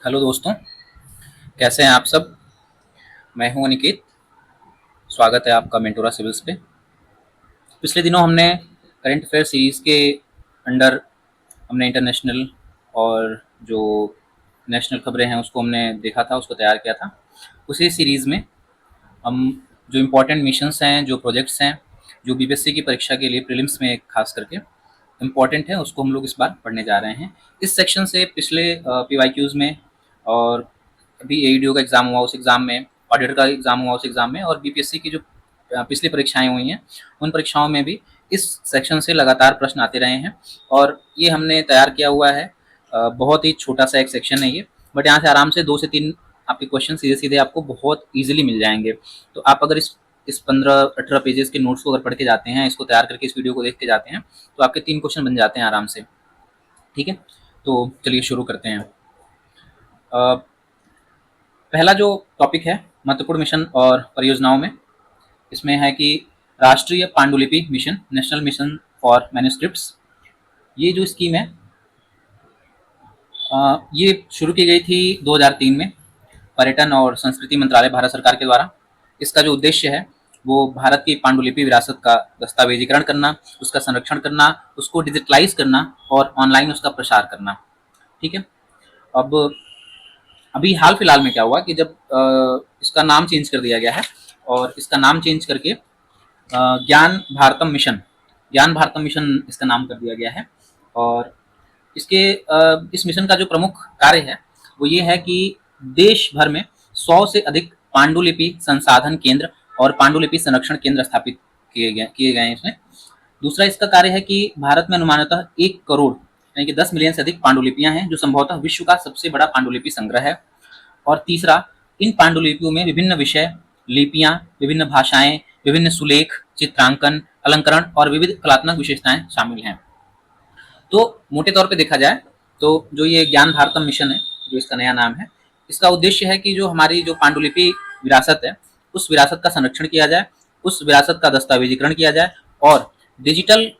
Hello दोस्तों, कैसे हैं आप सब। मैं हूं अनिकेत। स्वागत है आपका मेंटोरा सिविल्स पे। पिछले दिनों हमने करंट अफेयर सीरीज़ के अंडर हमने इंटरनेशनल और जो नेशनल खबरें हैं उसको हमने देखा था, उसको तैयार किया था। उसी सीरीज़ में हम जो इम्पोर्टेंट मिशंस हैं, जो प्रोजेक्ट्स हैं, जो बीपीएससी की परीक्षा के लिए प्रीलिम्स में खास करके इम्पॉर्टेंट है, उसको हम लोग इस बार पढ़ने जा रहे हैं। इस सेक्शन से पिछले पीवाईक्यूज़ में और अभी एईडीओ का एग्ज़ाम हुआ उस एग्ज़ाम में, ऑडिटर का एग्ज़ाम हुआ उस एग्ज़ाम में, और बीपीएससी की जो पिछली परीक्षाएं हुई हैं उन परीक्षाओं में भी इस सेक्शन से लगातार प्रश्न आते रहे हैं। और ये हमने तैयार किया हुआ है। बहुत ही छोटा सा एक सेक्शन है ये, बट यहाँ से आराम से 2 से 3 आपके क्वेश्चन सीधे सीधे आपको बहुत ईजिली मिल जाएंगे। तो आप अगर इस 15-18 पेजेस के नोट्स को अगर पढ़ के जाते हैं, इसको तैयार करके इस वीडियो को देख के जाते हैं, तो आपके 3 क्वेश्चन बन जाते हैं आराम से। ठीक है, तो चलिए शुरू करते हैं। पहला जो टॉपिक है महत्वपूर्ण मिशन और परियोजनाओं में, इसमें है कि राष्ट्रीय पांडुलिपि mission, national mission for manuscripts. ये जो स्कीम है ये शुरू की गई थी 2003 में पर्यटन और संस्कृति मंत्रालय भारत सरकार के द्वारा। इसका जो उद्देश्य है वो भारत की पांडुलिपि विरासत का दस्तावेजीकरण करना, उसका संरक्षण करना, उसको डिजिटलाइज करना और ऑनलाइन उसका प्रसार करना। ठीक है। अब अभी हाल फिलहाल में क्या हुआ कि जब इसका नाम चेंज कर दिया गया है, और इसका नाम चेंज करके ज्ञान भारतम मिशन, ज्ञान भारतम मिशन इसका नाम कर दिया गया है। और इसके इस मिशन का जो प्रमुख कार्य है वो ये है कि देश भर में 100 से अधिक पांडुलिपि संसाधन केंद्र और पांडुलिपि संरक्षण केंद्र स्थापित किए गए हैं इसमें। दूसरा इसका कार्य है कि भारत में अनुमानतः 1 करोड़ यानी कि 10 मिलियन से अधिक पांडुलिपियां हैं, जो संभवतः विश्व का सबसे बड़ा पांडुलिपि संग्रह है। और तीसरा, इन पांडुलिपियों में विभिन्न विषय, लिपियां, विभिन्न भाषाएं, विभिन्न सुलेख, चित्रांकन, अलंकरण और विविध कलात्मक विशेषताएं शामिल हैं। तो मोटे तौर पे देखा जाए तो जो ये ज्ञान भारतम मिशन है, जो इसका नया नाम है, इसका उद्देश्य है कि जो हमारी जो पांडुलिपि विरासत है उस विरासत का संरक्षण किया जाए, उस विरासत का दस्तावेजीकरण किया जाए और डिजिटल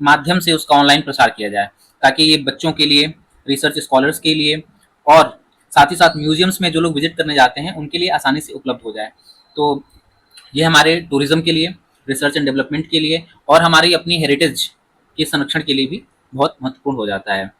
माध्यम से उसका ऑनलाइन प्रसार किया जाए, ताकि ये बच्चों के लिए, रिसर्च स्कॉलर्स के लिए और साथ ही साथ म्यूजियम्स में जो लोग विजिट करने जाते हैं उनके लिए आसानी से उपलब्ध हो जाए। तो ये हमारे टूरिज्म के लिए, रिसर्च एंड डेवलपमेंट के लिए और हमारी अपनी हेरिटेज के संरक्षण के लिए भी बहुत महत्वपूर्ण हो जाता है।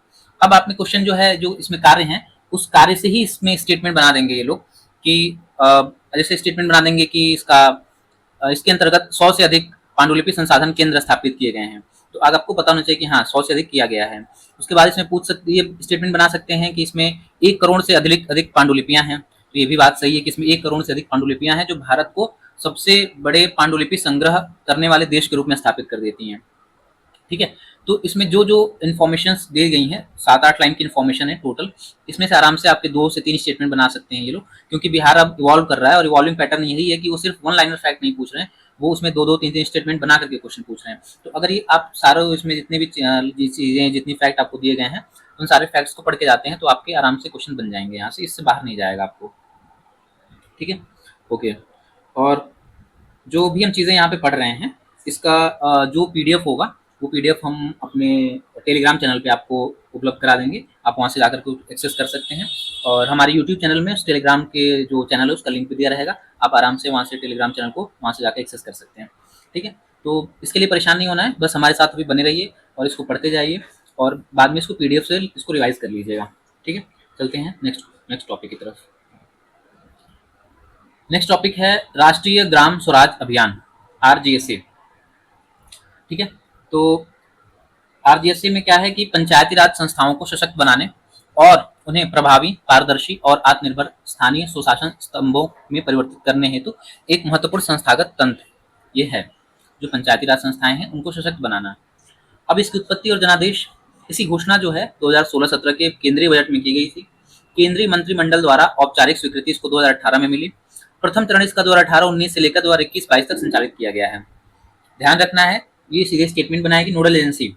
अब आपने क्वेश्चन जो है, जो इसमें कार्य हैं, उस कार्य से ही इसमें स्टेटमेंट बना देंगे ये लोग कि जैसे स्टेटमेंट बना देंगे कि इसके अंतर्गत 100 से अधिक पांडुलिपि संसाधन केंद्र स्थापित किए गए हैं। तो आज आपको पता होना चाहिए कि हाँ 100 से अधिक किया गया है। उसके बाद इसमें पूछ सकते, ये स्टेटमेंट बना सकते हैं कि इसमें 1 करोड़ से अधिक अधिक पांडुलिपियां हैं। तो ये भी बात सही है कि इसमें 1 करोड़ से अधिक पांडुलिपियां हैं, जो भारत को सबसे बड़े पांडुलिपि संग्रह करने वाले देश के रूप में स्थापित कर देती हैं। ठीक है। तो इसमें जो जो इन्फॉर्मेशन दी गई हैं, 7-8 लाइन की इन्फॉर्मेशन है टोटल। इसमें से आराम से आपके 2 से 3 स्टेटमेंट बना सकते हैं ये लोग, क्योंकि बिहार अब इवॉल्व कर रहा है और इवॉल्विंग पैटर्न यही है कि वो सिर्फ 1 लाइनर फैक्ट नहीं पूछ रहे हैं, वो उसमें 2-2, 3-3 स्टेटमेंट बना करके क्वेश्चन पूछ रहे हैं। तो अगर ये आप सारे इसमें जितने भी चीज़ें, जितनी फैक्ट आपको दिए गए हैं, उन सारे फैक्ट्स को पढ़ के जाते हैं तो आपके आराम से क्वेश्चन बन जाएंगे यहाँ से, इससे बाहर नहीं जाएगा आपको। ठीक है, ओके। और जो भी हम चीज़ें यहाँ पे पढ़ रहे हैं, इसका जो पीडीएफ होगा वो पीडीएफ हम अपने टेलीग्राम चैनल पे आपको उपलब्ध करा देंगे। आप वहाँ से जाकर के एक्सेस कर सकते हैं, और हमारे यूट्यूब चैनल में उस टेलीग्राम के जो चैनल है उसका लिंक भी दिया रहेगा। आप आराम से वहाँ से टेलीग्राम चैनल को वहाँ से जाकर एक्सेस कर सकते हैं। ठीक है, तो इसके लिए परेशान नहीं होना है, बस हमारे साथ अभी बने रहिए और इसको पढ़ते जाइए, और बाद में इसको पीडीएफ से इसको रिवाइज कर लीजिएगा। ठीक है, चलते हैं नेक्स्ट टॉपिक की तरफ। नेक्स्ट टॉपिक है राष्ट्रीय ग्राम स्वराज अभियान, आरजीएसए। ठीक है, तो आरजीएसए में क्या है कि पंचायती राज संस्थाओं को सशक्त बनाने और उन्हें प्रभावी, पारदर्शी और आत्मनिर्भर स्थानीय स्वशासन स्तंभों में परिवर्तित करने हेतु एक महत्वपूर्ण संस्थागत तंत्र ये है। जो पंचायती राज संस्थाएं हैं उनको सशक्त बनाना। अब इसकी उत्पत्ति और जनादेश, इसी घोषणा जो है 2016-17 के केंद्रीय बजट में की गई थी। केंद्रीय मंत्रिमंडल द्वारा औपचारिक स्वीकृति इसको 2018 में मिली। प्रथम चरण इसका 2018-19 से लेकर 2021-22 तक संचालित किया गया है। ध्यान रखना है, ये सीधे स्टेटमेंट बनाएगी नोडल एजेंसी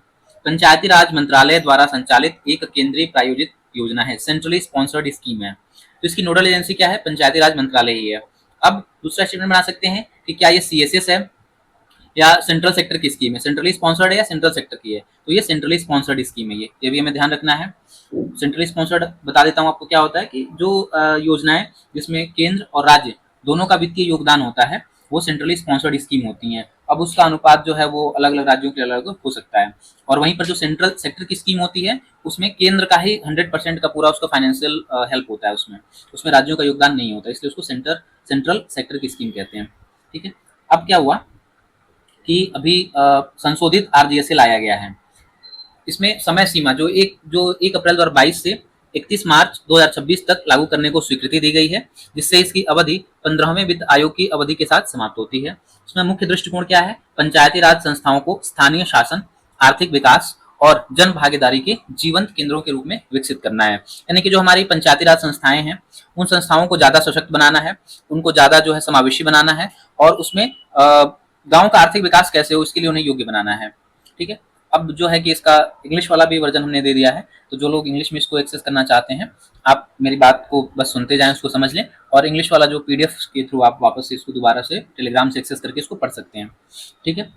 पंचायती राज मंत्रालय द्वारा संचालित एक केंद्रीय प्रायोजित योजना है, सेंट्रली स्पॉन्सर्ड स्कीम है। तो इसकी नोडल एजेंसी क्या है? पंचायती राज मंत्रालय ही है। अब दूसरा स्टेटमेंट बना सकते हैं कि क्या ये सीएसएस है या सेंट्रल सेक्टर की स्कीम है, सेंट्रली स्पॉन्सर्ड है या सेंट्रल सेक्टर की है, तो ये सेंट्रली स्पॉन्सर्ड स्कीम है, ये भी हमें ध्यान रखना है। सेंट्रली स्पॉन्सर्ड बता देता हूँ आपको क्या होता है कि जो योजनाएं जिसमें केंद्र और राज्य दोनों का वित्तीय योगदान होता है वो सेंट्रली स्पॉन्सर्ड स्कीम होती हैं। अब उसका अनुपात जो है वो अलग अलग राज्यों के अलग हो सकता है। और वहीं पर जो सेंट्रल सेक्टर की स्कीम होती है उसमें केंद्र का ही 100% का पूरा उसका फाइनेंशियल हेल्प होता है, उसमें उसमें राज्यों का योगदान नहीं होता, इसलिए उसको सेंट्रल सेक्टर की स्कीम कहते हैं। ठीक है, अब क्या हुआ कि अभी संशोधित आरजीएसए लाया गया है। इसमें समय सीमा जो 1 अप्रैल 2022 से 31 मार्च 2026 तक लागू करने को स्वीकृति दी गई है, जिससे इसकी अवधि 15वें वित्त आयोग की अवधि के साथ समाप्त होती है। इसमें मुख्य दृष्टिकोण क्या है? पंचायती राज संस्थाओं को स्थानीय शासन, आर्थिक विकास और जन भागीदारी के जीवंत केंद्रों के रूप में विकसित करना है। यानी कि जो हमारी पंचायती राज संस्थाएं हैं उन संस्थाओं को ज्यादा सशक्त बनाना है, उनको ज्यादा जो है समावेशी बनाना है और उसमें गांव का आर्थिक विकास कैसे हो इसके लिए उन्हें योग्य बनाना है। ठीक है, अब जो है कि इसका इंग्लिश वाला भी वर्जन हमने दे दिया है, तो जो लोग इंग्लिश में इसको एक्सेस करना चाहते हैं आप मेरी बात को बस सुनते जाएं, उसको समझ लें और इंग्लिश वाला जो पीडीएफ के थ्रू आप वापस से इसको दोबारा से टेलीग्राम से एक्सेस करके इसको पढ़ सकते हैं। ठीक है,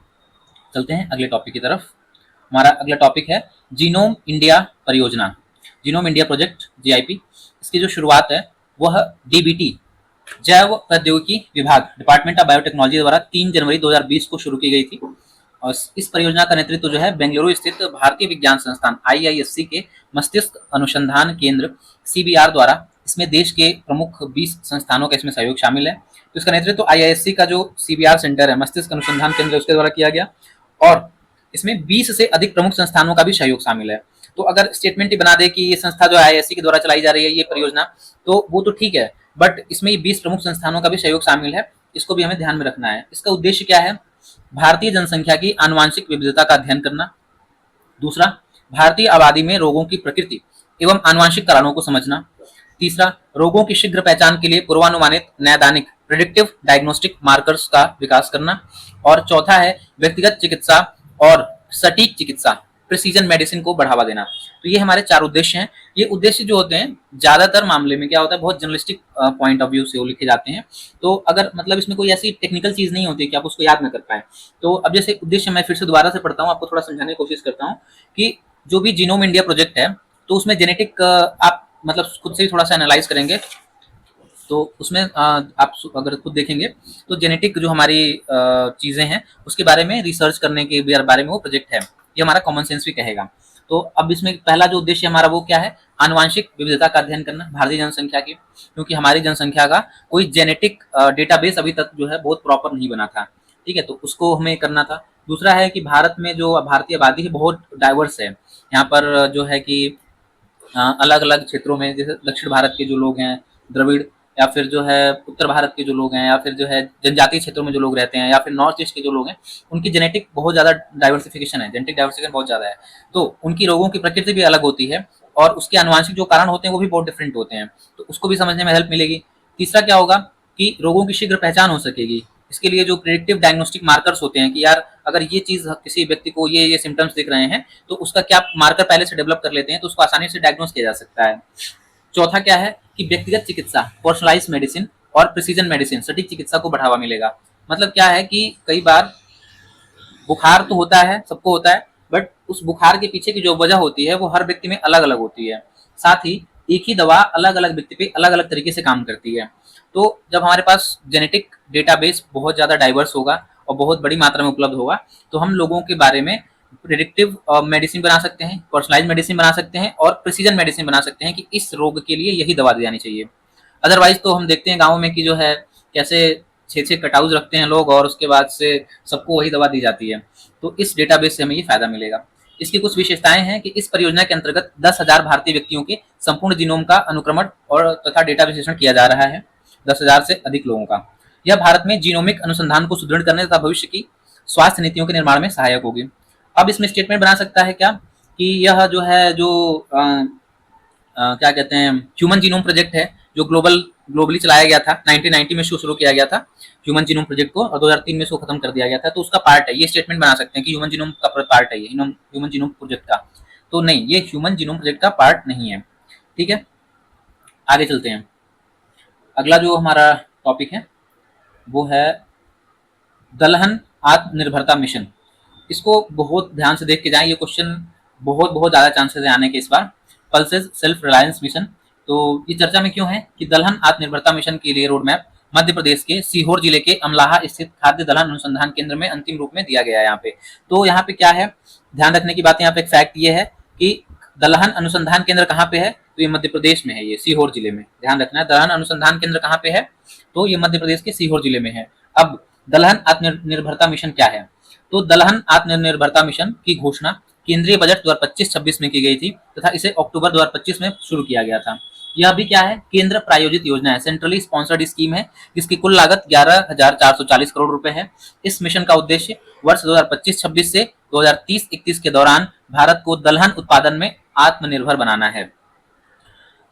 चलते हैं अगले टॉपिक की तरफ। हमारा अगला टॉपिक है जीनोम इंडिया परियोजना, जीनोम इंडिया प्रोजेक्ट जीआईपी। इसकी जो शुरुआत है वह डीबीटी जैव प्रौद्योगिकी विभाग डिपार्टमेंट ऑफ बायोटेक्नोलॉजी द्वारा 3 जनवरी 2020 को शुरू की गई थी। और इस परियोजना का नेतृत्व जो है बेंगलुरु स्थित भारतीय विज्ञान संस्थान आईआईएससी के मस्तिष्क अनुसंधान केंद्र सीबीआर द्वारा, इसमें देश के प्रमुख 20 संस्थानों का इसमें सहयोग शामिल है। तो इसका नेतृत्व आईआईएससी का जो सीबीआर सेंटर है, मस्तिष्क अनुसंधान केंद्र, उसके द्वारा किया गया और इसमें 20 से अधिक प्रमुख संस्थानों का भी सहयोग शामिल है। तो अगर स्टेटमेंट ही बना दे कि ये संस्था जो आईआईएससी के द्वारा चलाई जा रही है ये परियोजना, तो वो तो ठीक है, बट इसमें 20 प्रमुख संस्थानों का भी सहयोग शामिल है, इसको भी हमें ध्यान में रखना है। इसका उद्देश्य क्या है? भारतीय जनसंख्या की आनुवांशिक विविधता का अध्ययन करना। दूसरा, भारतीय आबादी में रोगों की प्रकृति एवं आनुवांशिक कारणों को समझना। तीसरा, रोगों की शीघ्र पहचान के लिए पूर्वानुमानित नैदानिक प्रेडिक्टिव डायग्नोस्टिक मार्कर्स का विकास करना। और चौथा है व्यक्तिगत चिकित्सा और सटीक चिकित्सा, प्रिसीजन मेडिसिन को बढ़ावा देना। तो ये हमारे 4 उद्देश्य हैं। ये उद्देश्य जो होते हैं ज्यादातर मामले में क्या होता है, बहुत जर्नलिस्टिक पॉइंट ऑफ व्यू से वो लिखे जाते हैं। तो अगर मतलब इसमें कोई ऐसी टेक्निकल चीज नहीं होती कि आप उसको याद न कर पाए। तो अब जैसे उद्देश्य मैं फिर से दोबारा से पढ़ता हूँ, आपको थोड़ा समझाने की कोशिश करता हूँ कि जो भी जीनोम इंडिया प्रोजेक्ट है तो उसमें जेनेटिक आप मतलब खुद से ही थोड़ा सा एनालाइज करेंगे तो उसमें आप अगर खुद देखेंगे तो जेनेटिक जो हमारी चीजें हैं उसके बारे में रिसर्च करने के बारे में वो प्रोजेक्ट है। ये हमारा कॉमन सेंस भी कहेगा। तो अब इसमें पहला जो उद्देश्य हमारा वो क्या है? आनुवांशिक विविधता का अध्ययन करना भारतीय जनसंख्या की, क्योंकि हमारी जनसंख्या का कोई जेनेटिक डेटाबेस अभी तक जो है बहुत प्रॉपर नहीं बना था। ठीक है, तो उसको हमें करना था। दूसरा है कि भारत में जो भारतीय आबादी है बहुत डाइवर्स है। यहाँ पर जो है कि अलग अलग क्षेत्रों में, जैसे दक्षिण भारत के जो लोग हैं द्रविड़, या फिर जो है उत्तर भारत के जो लोग हैं, या फिर जो है जनजातीय क्षेत्रों में जो लोग रहते हैं, या फिर नॉर्थ ईस्ट के जो लोग हैं, उनकी जेनेटिक बहुत ज़्यादा डाइवर्सिफिकेशन है, जेनेटिक डाइवर्सिफिकेशन बहुत ज़्यादा है। तो उनकी रोगों की प्रकृति भी अलग होती है और उसके आनुवांशिक जो कारण होते हैं वो भी बहुत डिफरेंट होते हैं, तो उसको भी समझने में हेल्प मिलेगी। तीसरा क्या होगा कि रोगों की शीघ्र पहचान हो सकेगी। इसके लिए जो प्रेडिक्टिव डायग्नोस्टिक मार्कर्स होते हैं कि यार अगर ये चीज किसी व्यक्ति को ये सिम्टम्स दिख रहे हैं तो उसका क्या मार्कर पहले से डेवलप कर लेते हैं तो उसको आसानी से डायग्नोस किया जा सकता है। चौथा क्या है कि व्यक्तिगत चिकित्सा, पर्सनलाइज मेडिसिन और प्रिसीजन मेडिसिन, सटीक चिकित्सा को बढ़ावा मिलेगा। मतलब क्या है कि कई बार बुखार तो होता है, सबको होता है, बट उस बुखार के पीछे की जो वजह होती है वो हर व्यक्ति में अलग अलग होती है। साथ ही एक ही दवा अलग अलग व्यक्ति पे अलग अलग तरीके से काम करती है। तो जब हमारे पास जेनेटिक डेटाबेस बहुत ज़्यादा डाइवर्स होगा और बहुत बड़ी मात्रा में उपलब्ध होगा तो हम लोगों के बारे में प्रिडिक्टिव मेडिसिन बना सकते हैं, पर्सनलाइज मेडिसिन बना सकते हैं और प्रिसीजन मेडिसिन बना सकते हैं कि इस रोग के लिए यही दवा दी जानी चाहिए। अदरवाइज तो हम देखते हैं गाँव में कि जो है कैसे 6-6 कटाउज रखते हैं लोग और उसके बाद से सबको वही दवा दी जाती है। तो इस डेटाबेस से हमें ये फायदा मिलेगा। इसकी कुछ विशेषताएं हैं कि इस परियोजना के अंतर्गत 10,000 भारतीय व्यक्तियों के संपूर्ण जीनोम का अनुक्रमण और तथा डेटा विश्लेषण किया जा रहा है, 10,000 से अधिक लोगों का। यह भारत में जीनोमिक अनुसंधान को सुदृढ़ करने तथा भविष्य की स्वास्थ्य नीतियों के निर्माण में सहायक होगी। अब इसमें स्टेटमेंट बना सकता है क्या कि यह जो है जो क्या कहते हैं ह्यूमन जीनोम प्रोजेक्ट है जो ग्लोबली चलाया गया था, 1990 में शुरू किया गया था ह्यूमन जीनोम प्रोजेक्ट को और 2003 में इसको खत्म कर दिया गया था, तो उसका पार्ट है। ये स्टेटमेंट बना सकते हैं कि ह्यूमन जीनोम का पार्ट है ये, ह्यूमन जीनोम प्रोजेक्ट का। तो नहीं, ये ह्यूमन जीनोम प्रोजेक्ट का पार्ट नहीं है। ठीक है, आगे चलते हैं। अगला जो हमारा टॉपिक है वो है दलहन आत्मनिर्भरता मिशन, इसको बहुत ध्यान से देख के जाएं, ये क्वेश्चन बहुत बहुत ज्यादा चांसेस है आने के इस बार। पल्सेस सेल्फ रिलायंस मिशन, तो ये चर्चा में क्यों है कि दलहन आत्मनिर्भरता मिशन के लिए रोड मैप मध्य प्रदेश के सीहोर जिले के अमलाहा स्थित खाद्य दलहन अनुसंधान केंद्र में अंतिम रूप में दिया गया है यहाँ पे। तो यहाँ पे क्या है, ध्यान रखने की बात, यहाँ पे एक फैक्ट ये है कि दलहन अनुसंधान केंद्र कहाँ पे है, तो ये मध्य प्रदेश में है, ये सीहोर जिले में। ध्यान रखना है, दलहन अनुसंधान केंद्र कहाँ पे है, तो ये मध्य प्रदेश के सीहोर जिले में है। अब दलहन आत्मनिर्भरता मिशन क्या है, तो दलहन आत्मनिर्भरता मिशन की घोषणा केंद्रीय बजट 2025-26 में की गई थी तथा इसे अक्टूबर 2025 में शुरू किया गया था। यह भी क्या है, केंद्र प्रायोजित योजना है, सेंट्रली स्पॉन्सर्ड स्कीम है, जिसकी कुल लागत 11,440 करोड़ रुपए है। इस मिशन का उद्देश्य वर्ष 2025-26 से 2030-31 के दौरान भारत को दलहन उत्पादन में आत्मनिर्भर बनाना है।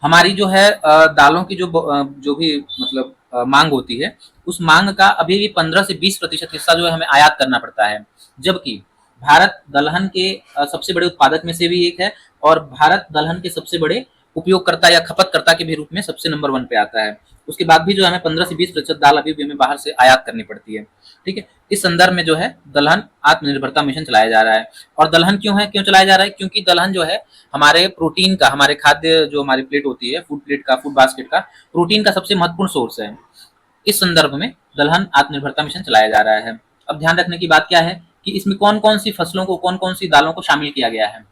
हमारी जो है दालों की जो भी मतलब मांग होती है, उस मांग का अभी भी 15 से 20% हिस्सा जो है हमें आयात करना पड़ता है, जबकि भारत दलहन के सबसे बड़े उत्पादक में से भी एक है और भारत दलहन के सबसे बड़े उपयोगकर्ता या खपतकर्ता के भी रूप में सबसे नंबर 1 पे आता है। उसके बाद भी जो हमें 15 से 20% दाल अभी भी हमें बाहर से आयात करनी पड़ती है। ठीक है, इस संदर्भ में जो है दलहन आत्मनिर्भरता मिशन चलाया जा रहा है। और दलहन क्यों चलाया जा रहा है, क्योंकि दलहन जो है हमारे प्रोटीन का, हमारे खाद्य जो हमारी प्लेट होती है, फूड प्लेट का, फूड बास्केट का प्रोटीन का सबसे महत्वपूर्ण सोर्स है। इस संदर्भ में दलहन आत्मनिर्भरता मिशन चलाया जा रहा है। अब ध्यान रखने की बात क्या है कि इसमें कौन कौन सी फसलों को, कौन कौन सी दालों को शामिल किया गया है।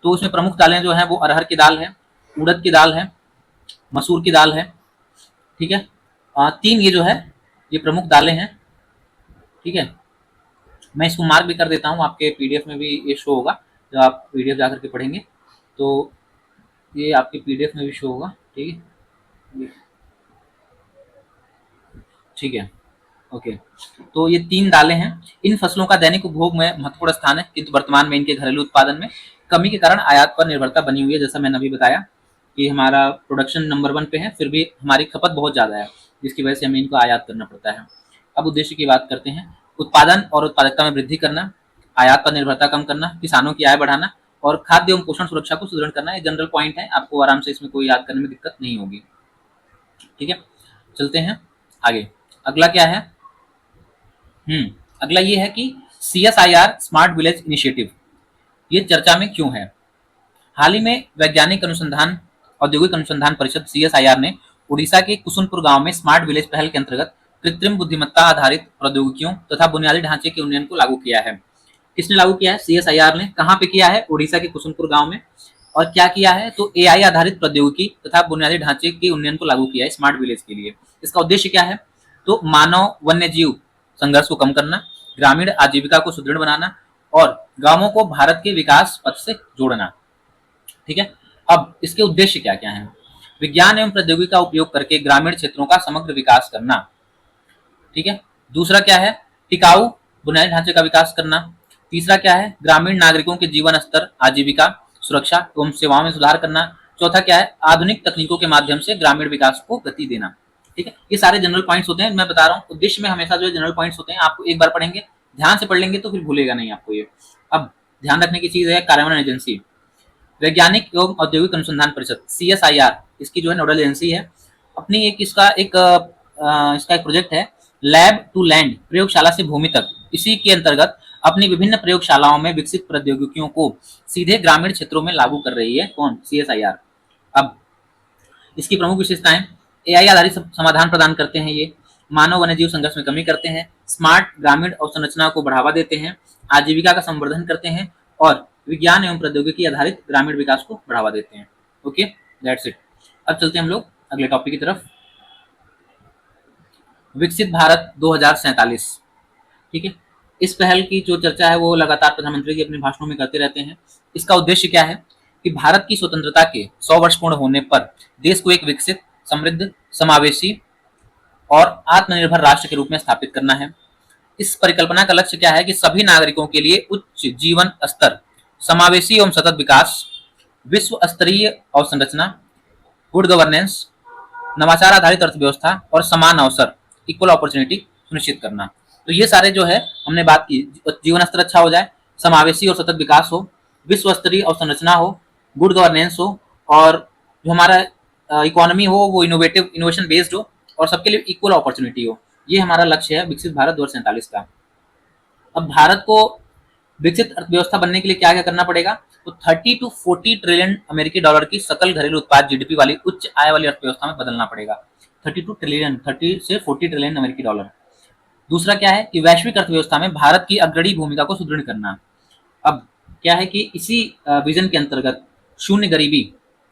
तो इसमें प्रमुख दालें जो है वो अरहर की दाल है, उड़द की दाल है, मसूर की दाल है। ठीक है, 3 ये जो है ये प्रमुख दालें हैं। ठीक है, मैं इसको मार्क भी कर देता हूँ, आपके पीडीएफ में भी ये शो होगा, जब आप पीडीएफ जाकर के पढ़ेंगे तो ये आपके पीडीएफ में भी शो होगा। ठीक है, ठीक है, ओके। तो ये 3 दालें हैं। इन फसलों का दैनिक उपभोग में महत्वपूर्ण स्थान है, किंतु वर्तमान में इनके घरेलू उत्पादन में कमी के कारण आयात पर निर्भरता बनी हुई है। जैसा मैंने अभी बताया कि हमारा प्रोडक्शन नंबर 1 पे है, फिर भी हमारी खपत बहुत ज़्यादा है, जिसकी वजह से हमें इनको आयात करना पड़ता है। अब उद्देश्य की बात करते हैं। उत्पादन और उत्पादकता में वृद्धि करना, आयात पर निर्भरता कम करना, किसानों की आय बढ़ाना और खाद्य एवं पोषण सुरक्षा को सुदृढ़ करना। ये जनरल पॉइंट है, आपको आराम से इसमें कोई याद करने में दिक्कत नहीं होगी। ठीक है, चलते हैं आगे। अगला क्या है, अगला ये है कि CSIR स्मार्ट विलेज इनिशिएटिव, ये चर्चा में क्यों है। हाल ही में वैज्ञानिक अनुसंधान औद्योगिक अनुसंधान परिषद CSIR ने उड़ीसा के कुसुनपुर गांव में स्मार्ट विलेज पहल के अंतर्गत कृत्रिम बुद्धिमत्ता आधारित प्रौद्योगिकियों तथा बुनियादी ढांचे के उन्नयन को लागू किया है। किसने लागू किया है, CSIR ने। कहाँ पे किया है, उड़ीसा के कुसुनपुर गांव में। और क्या किया है, तो AI आधारित प्रौद्योगिकी तथा बुनियादी ढांचे के उन्नयन को लागू किया है स्मार्ट विलेज के लिए। इसका उद्देश्य क्या है, तो मानव वन्य जीव संघर्ष को कम करना, ग्रामीण आजीविका को सुदृढ़ बनाना और गांवों को भारत के विकास पथ से जोड़ना। ठीक है, अब इसके उद्देश्य क्या क्या हैं। विज्ञान एवं प्रौद्योगिकी का उपयोग करके ग्रामीण क्षेत्रों का समग्र विकास करना। ठीक है, दूसरा क्या है, टिकाऊ बुनियादी ढांचे का विकास करना। तीसरा क्या है, ग्रामीण नागरिकों के जीवन स्तर, आजीविका, सुरक्षा एवं सेवाओं में सुधार करना। चौथा क्या है, आधुनिक तकनीकों के माध्यम से ग्रामीण विकास को गति देना। ठीक है, ये सारे जनरल पॉइंट्स होते हैं। मैं बता रहा हूँ, उद्देश्य में हमेशा जो जनरल पॉइंट्स होते हैं, आपको एक बार पढ़ेंगे, ध्यान से पढ़ लेंगे तो फिर भूलेगा नहीं आपको ये। अब ध्यान रखने की चीज है, कार्यान्वयन एजेंसी वैज्ञानिक एवं औद्योगिक अनुसंधान परिषद CSIR, इसकी जो है नोडल एजेंसी है। अपनी इसका एक प्रोजेक्ट है, लैब टू लैंड, प्रयोगशाला से भूमि तक। इसी के अंतर्गत अपनी विभिन्न प्रयोगशालाओं में विकसित प्रौद्योगिकियों को सीधे ग्रामीण क्षेत्रों में लागू कर रही है। कौन, CSIR। अब इसकी प्रमुख विशेषताएं, AI आधारित समाधान प्रदान करते हैं, ये मानव वन्यजीव संघर्ष में कमी करते हैं, स्मार्ट ग्रामीण अवसंरचना को बढ़ावा देते हैं, आजीविका का संवर्धन करते हैं और विज्ञान एवं प्रौद्योगिकी आधारित ग्रामीण विकास को बढ़ावा देते हैं। Okay, that's it. अब चलते हैं हम लोग अगले टॉपिक की तरफ, विकसित भारत 2047। ठीक है, इस पहल की जो चर्चा है वो लगातार प्रधानमंत्री जी अपने भाषणों में करते रहते हैं। इसका उद्देश्य क्या है कि भारत की स्वतंत्रता के 100 वर्ष पूर्ण होने पर देश को एक विकसित, समृद्ध, समावेशी और आत्मनिर्भर राष्ट्र के रूप में स्थापित करना है। इस परिकल्पना का लक्ष्य क्या है कि सभी नागरिकों के लिए उच्च जीवन स्तर, समावेशी एवं सतत विकास, विश्व स्तरीय अवसंरचना, गुड गवर्नेंस, नवाचार आधारित अर्थव्यवस्था और समान अवसर, इक्वल अपॉर्चुनिटी सुनिश्चित करना। तो ये सारे जो है हमने बात की, जीवन स्तर अच्छा हो जाए, समावेशी और सतत विकास हो, विश्व स्तरीय अवसंरचना हो, गुड गवर्नेंस हो और जो हमारा इकोनॉमी हो वो इनोवेशन बेस्ड हो और सबके लिए इक्वल अपॉर्चुनिटी हो। ये हमारा लक्ष्य है विकसित भारत 2047 का। अब भारत को विकसित अर्थव्यवस्था बनने के लिए क्या क्या करना पड़ेगा, तो 30 टू 40 ट्रिलियन अमेरिकी डॉलर की सकल घरेलू उत्पाद जीडीपी वाली उच्च आय वाली अर्थव्यवस्था में बदलना पड़ेगा। 32 ट्रिलियन, 30 से 40 ट्रिलियन अमेरिकी डॉलर। दूसरा क्या है कि वैश्विक अर्थव्यवस्था में भारत की अग्रणी भूमिका को सुदृढ़ करना। अब क्या है कि इसी विजन के अंतर्गत शून्य गरीबी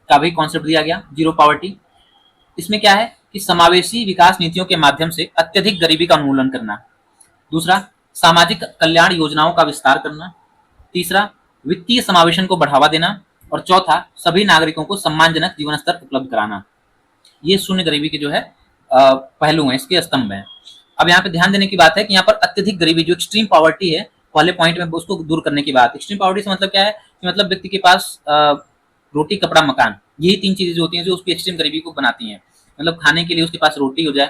का भी कॉन्सेप्ट दिया गया, जीरो पॉवर्टी। इसमें क्या है कि समावेशी विकास नीतियों के माध्यम से अत्यधिक गरीबी का उन्मूलन करना। दूसरा, सामाजिक कल्याण योजनाओं का विस्तार करना। तीसरा, वित्तीय समावेशन को बढ़ावा देना। और चौथा, सभी नागरिकों को सम्मानजनक जीवन स्तर उपलब्ध कराना। ये शून्य गरीबी के जो है पहलू हैं, इसके स्तंभ हैं। अब यहाँ पे ध्यान देने की बात है कि यहाँ पर अत्यधिक गरीबी जो एक्सट्रीम पॉवर्टी है, पहले पॉइंट में उसको दूर करने की बात। एक्सट्रीम पॉवर्टी से मतलब क्या है कि मतलब व्यक्ति के पास रोटी, कपड़ा, मकान, यही तीन चीजें जो होती हैं जो उसकी एक्सट्रीम गरीबी को बनाती हैं। मतलब खाने के लिए उसके पास रोटी हो जाए,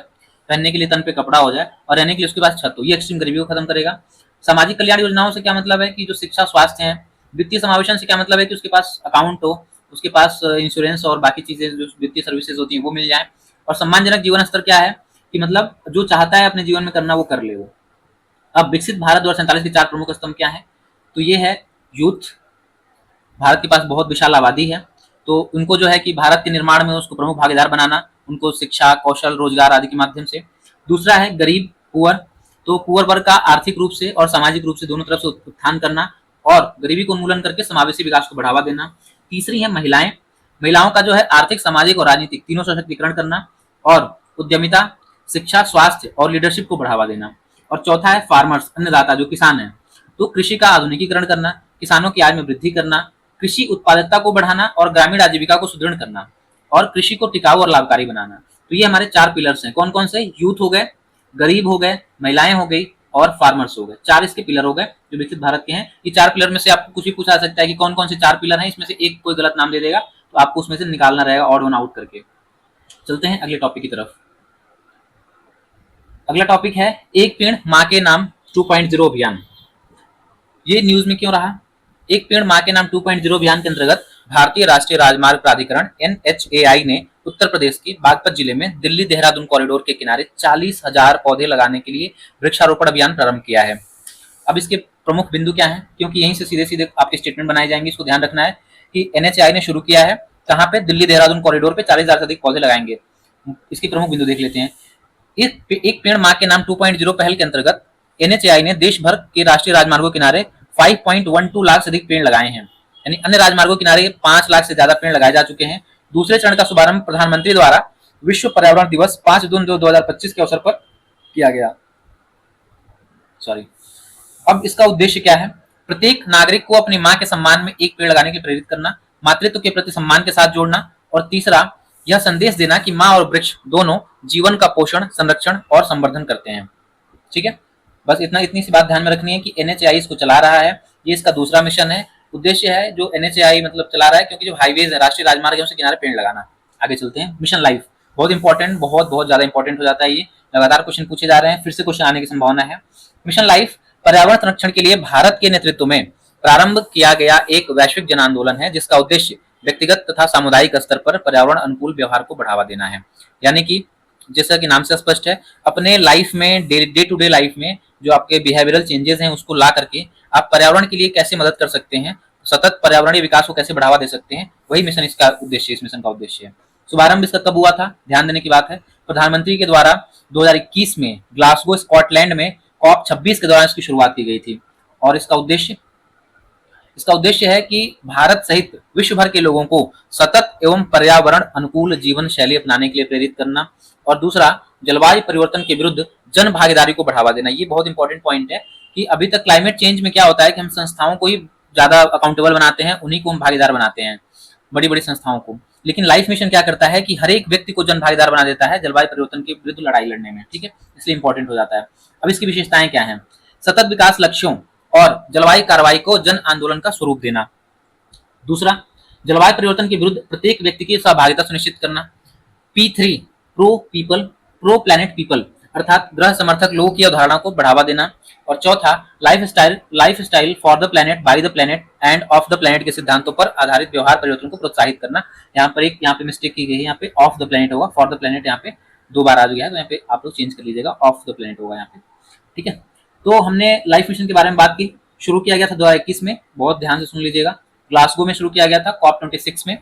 पहनने के लिए तन पे कपड़ा हो जाए और रहने के लिए उसके पास छत हो, ये एक्सट्रीम गरीबी को खत्म करेगा। सामाजिक कल्याण योजनाओं से क्या मतलब है कि जो शिक्षा, स्वास्थ्य है। वित्तीय समावेशन से क्या मतलब है कि उसके पास अकाउंट हो, उसके पास इंश्योरेंस और बाकी चीजें जो वित्तीय सर्विसेज होती हैं वो मिल जाए। और सम्मानजनक जीवन स्तर क्या है कि मतलब जो चाहता है अपने जीवन में करना वो कर ले वो। अब विकसित भारत 2047 के चार प्रमुख स्तंभ क्या है, तो ये है यूथ। भारत के पास बहुत विशाल आबादी है, तो उनको जो है कि भारत के निर्माण में उसको प्रमुख भागीदार बनाना, उनको शिक्षा, कौशल, रोजगार आदि के माध्यम से। दूसरा है गरीब, पुअर, तो पुअर वर्ग का आर्थिक रूप से और सामाजिक रूप से दोनों तरफ से उत्थान करना और गरीबी को उन्मूलन करके समावेशी विकास को बढ़ावा देना। तीसरी है महिलाएं, महिलाओं का जो है आर्थिक, सामाजिक और राजनीतिक तीनों सशक्तिकरण करना और उद्यमिता, शिक्षा, स्वास्थ्य और लीडरशिप को बढ़ावा देना। और चौथा है फार्मर्स, अन्नदाता, जो किसान है, तो कृषि का आधुनिकीकरण करना, किसानों की आय में वृद्धि करना, कृषि उत्पादकता को बढ़ाना और ग्रामीण आजीविका को सुदृढ़ करना और कृषि को टिकाऊ और लाभकारी बनाना। तो ये हमारे चार पिलर्स हैं। कौन कौन से? यूथ हो गए, गरीब हो गए, महिलाएं हो गई और फार्मर्स हो गए। चार इसके पिलर हो गए जो विकसित भारत के हैं। ये चार पिलर में से आपको कुछ भी पूछा जा सकता है कि कौन कौन से चार पिलर हैं, इसमें से एक कोई गलत नाम दे देगा तो आपको उसमें से निकालना रहेगा ऑड वन आउट करके। चलते हैं अगले टॉपिक की तरफ। अगला टॉपिक है एक पेड़ माँ के नाम 2.0 अभियान। ये न्यूज में क्यों रहा? एक पेड़ माँ के नाम 2.0 अभियान के अंतर्गत भारतीय राष्ट्रीय राजमार्ग प्राधिकरण NHAI ने उत्तर प्रदेश के बागपत जिले में दिल्ली देहरादून कॉरिडोर के किनारे 40,000 पौधे लगाने के लिए वृक्षारोपण अभियान प्रारंभ किया है। अब इसके प्रमुख बिंदु क्या है, क्योंकि यहीं से सीधे सीधे आपके स्टेटमेंट बनाए जाएंगे, इसको ध्यान रखना है कि NHAI ने शुरू किया है कहाँ पे? दिल्ली देहरादून कॉरिडोर पे 40,000 से अधिक पौधे लगाएंगे। इसके प्रमुख बिंदु देख लेते हैं। एक पेड़ माँ के नाम 2.0 पहल के अंतर्गत NHAI ने देश भर के राष्ट्रीय राजमार्गों किनारे 5.12 लाख से अधिक पेड़ लगाए हैं, यानी अन्य राजमार्गों किनारे 5 लाख से ज्यादा पेड़ लगाए जा चुके हैं। दूसरे चरण का शुभारंभ प्रधानमंत्री द्वारा विश्व पर्यावरण दिवस 5 जून 2025 के अवसर पर किया गया। सॉरी। अब इसका उद्देश्य क्या है? प्रत्येक नागरिक को अपनी माँ के सम्मान में एक पेड़ लगाने के लिए प्रेरित करना, मातृत्व के प्रति सम्मान के साथ जोड़ना और तीसरा यह संदेश देना कि माँ और वृक्ष दोनों जीवन का पोषण, संरक्षण और संवर्धन करते हैं। ठीक है, बस इतनी सी बात ध्यान में रखनी है कि NHAI इसको चला रहा है, ये इसका दूसरा मिशन है, उद्देश्य है जो NHAI मतलब चला रहा है, क्योंकि जो हाईवेज है, राष्ट्रीय राजमार्ग है, उसके किनारे पेड़ लगाना। आगे चलते हैं। मिशन लाइफ बहुत इंपॉर्टेंट, बहुत ज्यादा इंपॉर्टेंट हो जाता है ये, लगातार क्वेश्चन पूछे जा रहे हैं, फिर से क्वेश्चन आने की संभावना है। मिशन लाइफ पर्यावरण संरक्षण के लिए भारत के नेतृत्व में प्रारंभ किया गया एक वैश्विक जन आंदोलन है, जिसका उद्देश्य व्यक्तिगत तथा सामुदायिक स्तर पर पर्यावरण अनुकूल व्यवहार को बढ़ावा देना है। यानी कि जैसा कि नाम से स्पष्ट है, अपने लाइफ में, डे टू डे लाइफ में जो आपके बिहेवियरल चेंजेस हैं उसको ला करके आप पर्यावरण के लिए कैसे मदद कर सकते हैं, सतत पर्यावरणीय विकास को कैसे बढ़ावा दे सकते हैं, वही मिशन इसका उद्देश्य, इस मिशन का उद्देश्य है। शुभारंभ इसका कब हुआ था? ध्यान देने की बात है, प्रधानमंत्री के द्वारा 2021 में ग्लासगो स्कॉटलैंड में COP26 के दौरान इसकी शुरुआत की गई थी। और इसका उद्देश्य है कि भारत सहित विश्व भर के लोगों को सतत एवं पर्यावरण अनुकूल जीवन शैली अपनाने के लिए प्रेरित करना और दूसरा जलवायु परिवर्तन के विरुद्ध जन भागीदारी को बढ़ावा देना। ये बहुत इंपॉर्टेंट पॉइंट है कि अभी तक क्लाइमेट चेंज में क्या होता है कि हम संस्थाओं को ही ज्यादा अकाउंटेबल बनाते हैं, उन्हीं को हम भागीदार बनाते हैं, बड़ी बड़ी संस्थाओं को। लेकिन लाइफ मिशन क्या करता है कि हर एक व्यक्ति को जन भागीदार बना देता है जलवायु परिवर्तन के विरुद्ध लड़ाई लड़ने में। ठीक है, इसलिए इंपॉर्टेंट हो जाता है। अब इसकी विशेषताएं क्या है? सतत विकास लक्ष्यों और जलवायु कार्रवाई को जन आंदोलन का स्वरूप देना। दूसरा, जलवायु परिवर्तन के विरुद्ध प्रत्येक व्यक्ति की सहभागिता सुनिश्चित करना। P3 pro people, pro planet people, अर्थात ग्रह समर्थक लोगों की अवधारणा को बढ़ावा देना। और चौथा, life style for the planet, by the planet end of the planet के सिद्धांतों पर आधारित व्यवहार परिवर्तन को प्रोत्साहित करना। यहाँ पे मिस्टेक की गई है, यहाँ पे ऑफ द प्लैनेट होगा, फॉर द प्लैनेट यहाँ पे 2 बार आ गया है, तो यहाँ पे आप लोग चेंज कर लीजिएगा, ऑफ द प्लैनेट होगा यहाँ पे। ठीक है, तो हमने लाइफ मिशन के बारे में बात की। शुरू किया गया था 2021 में, बहुत ध्यान से सुन लीजिएगा। ग्लासगो में शुरू किया गया था COP26 में।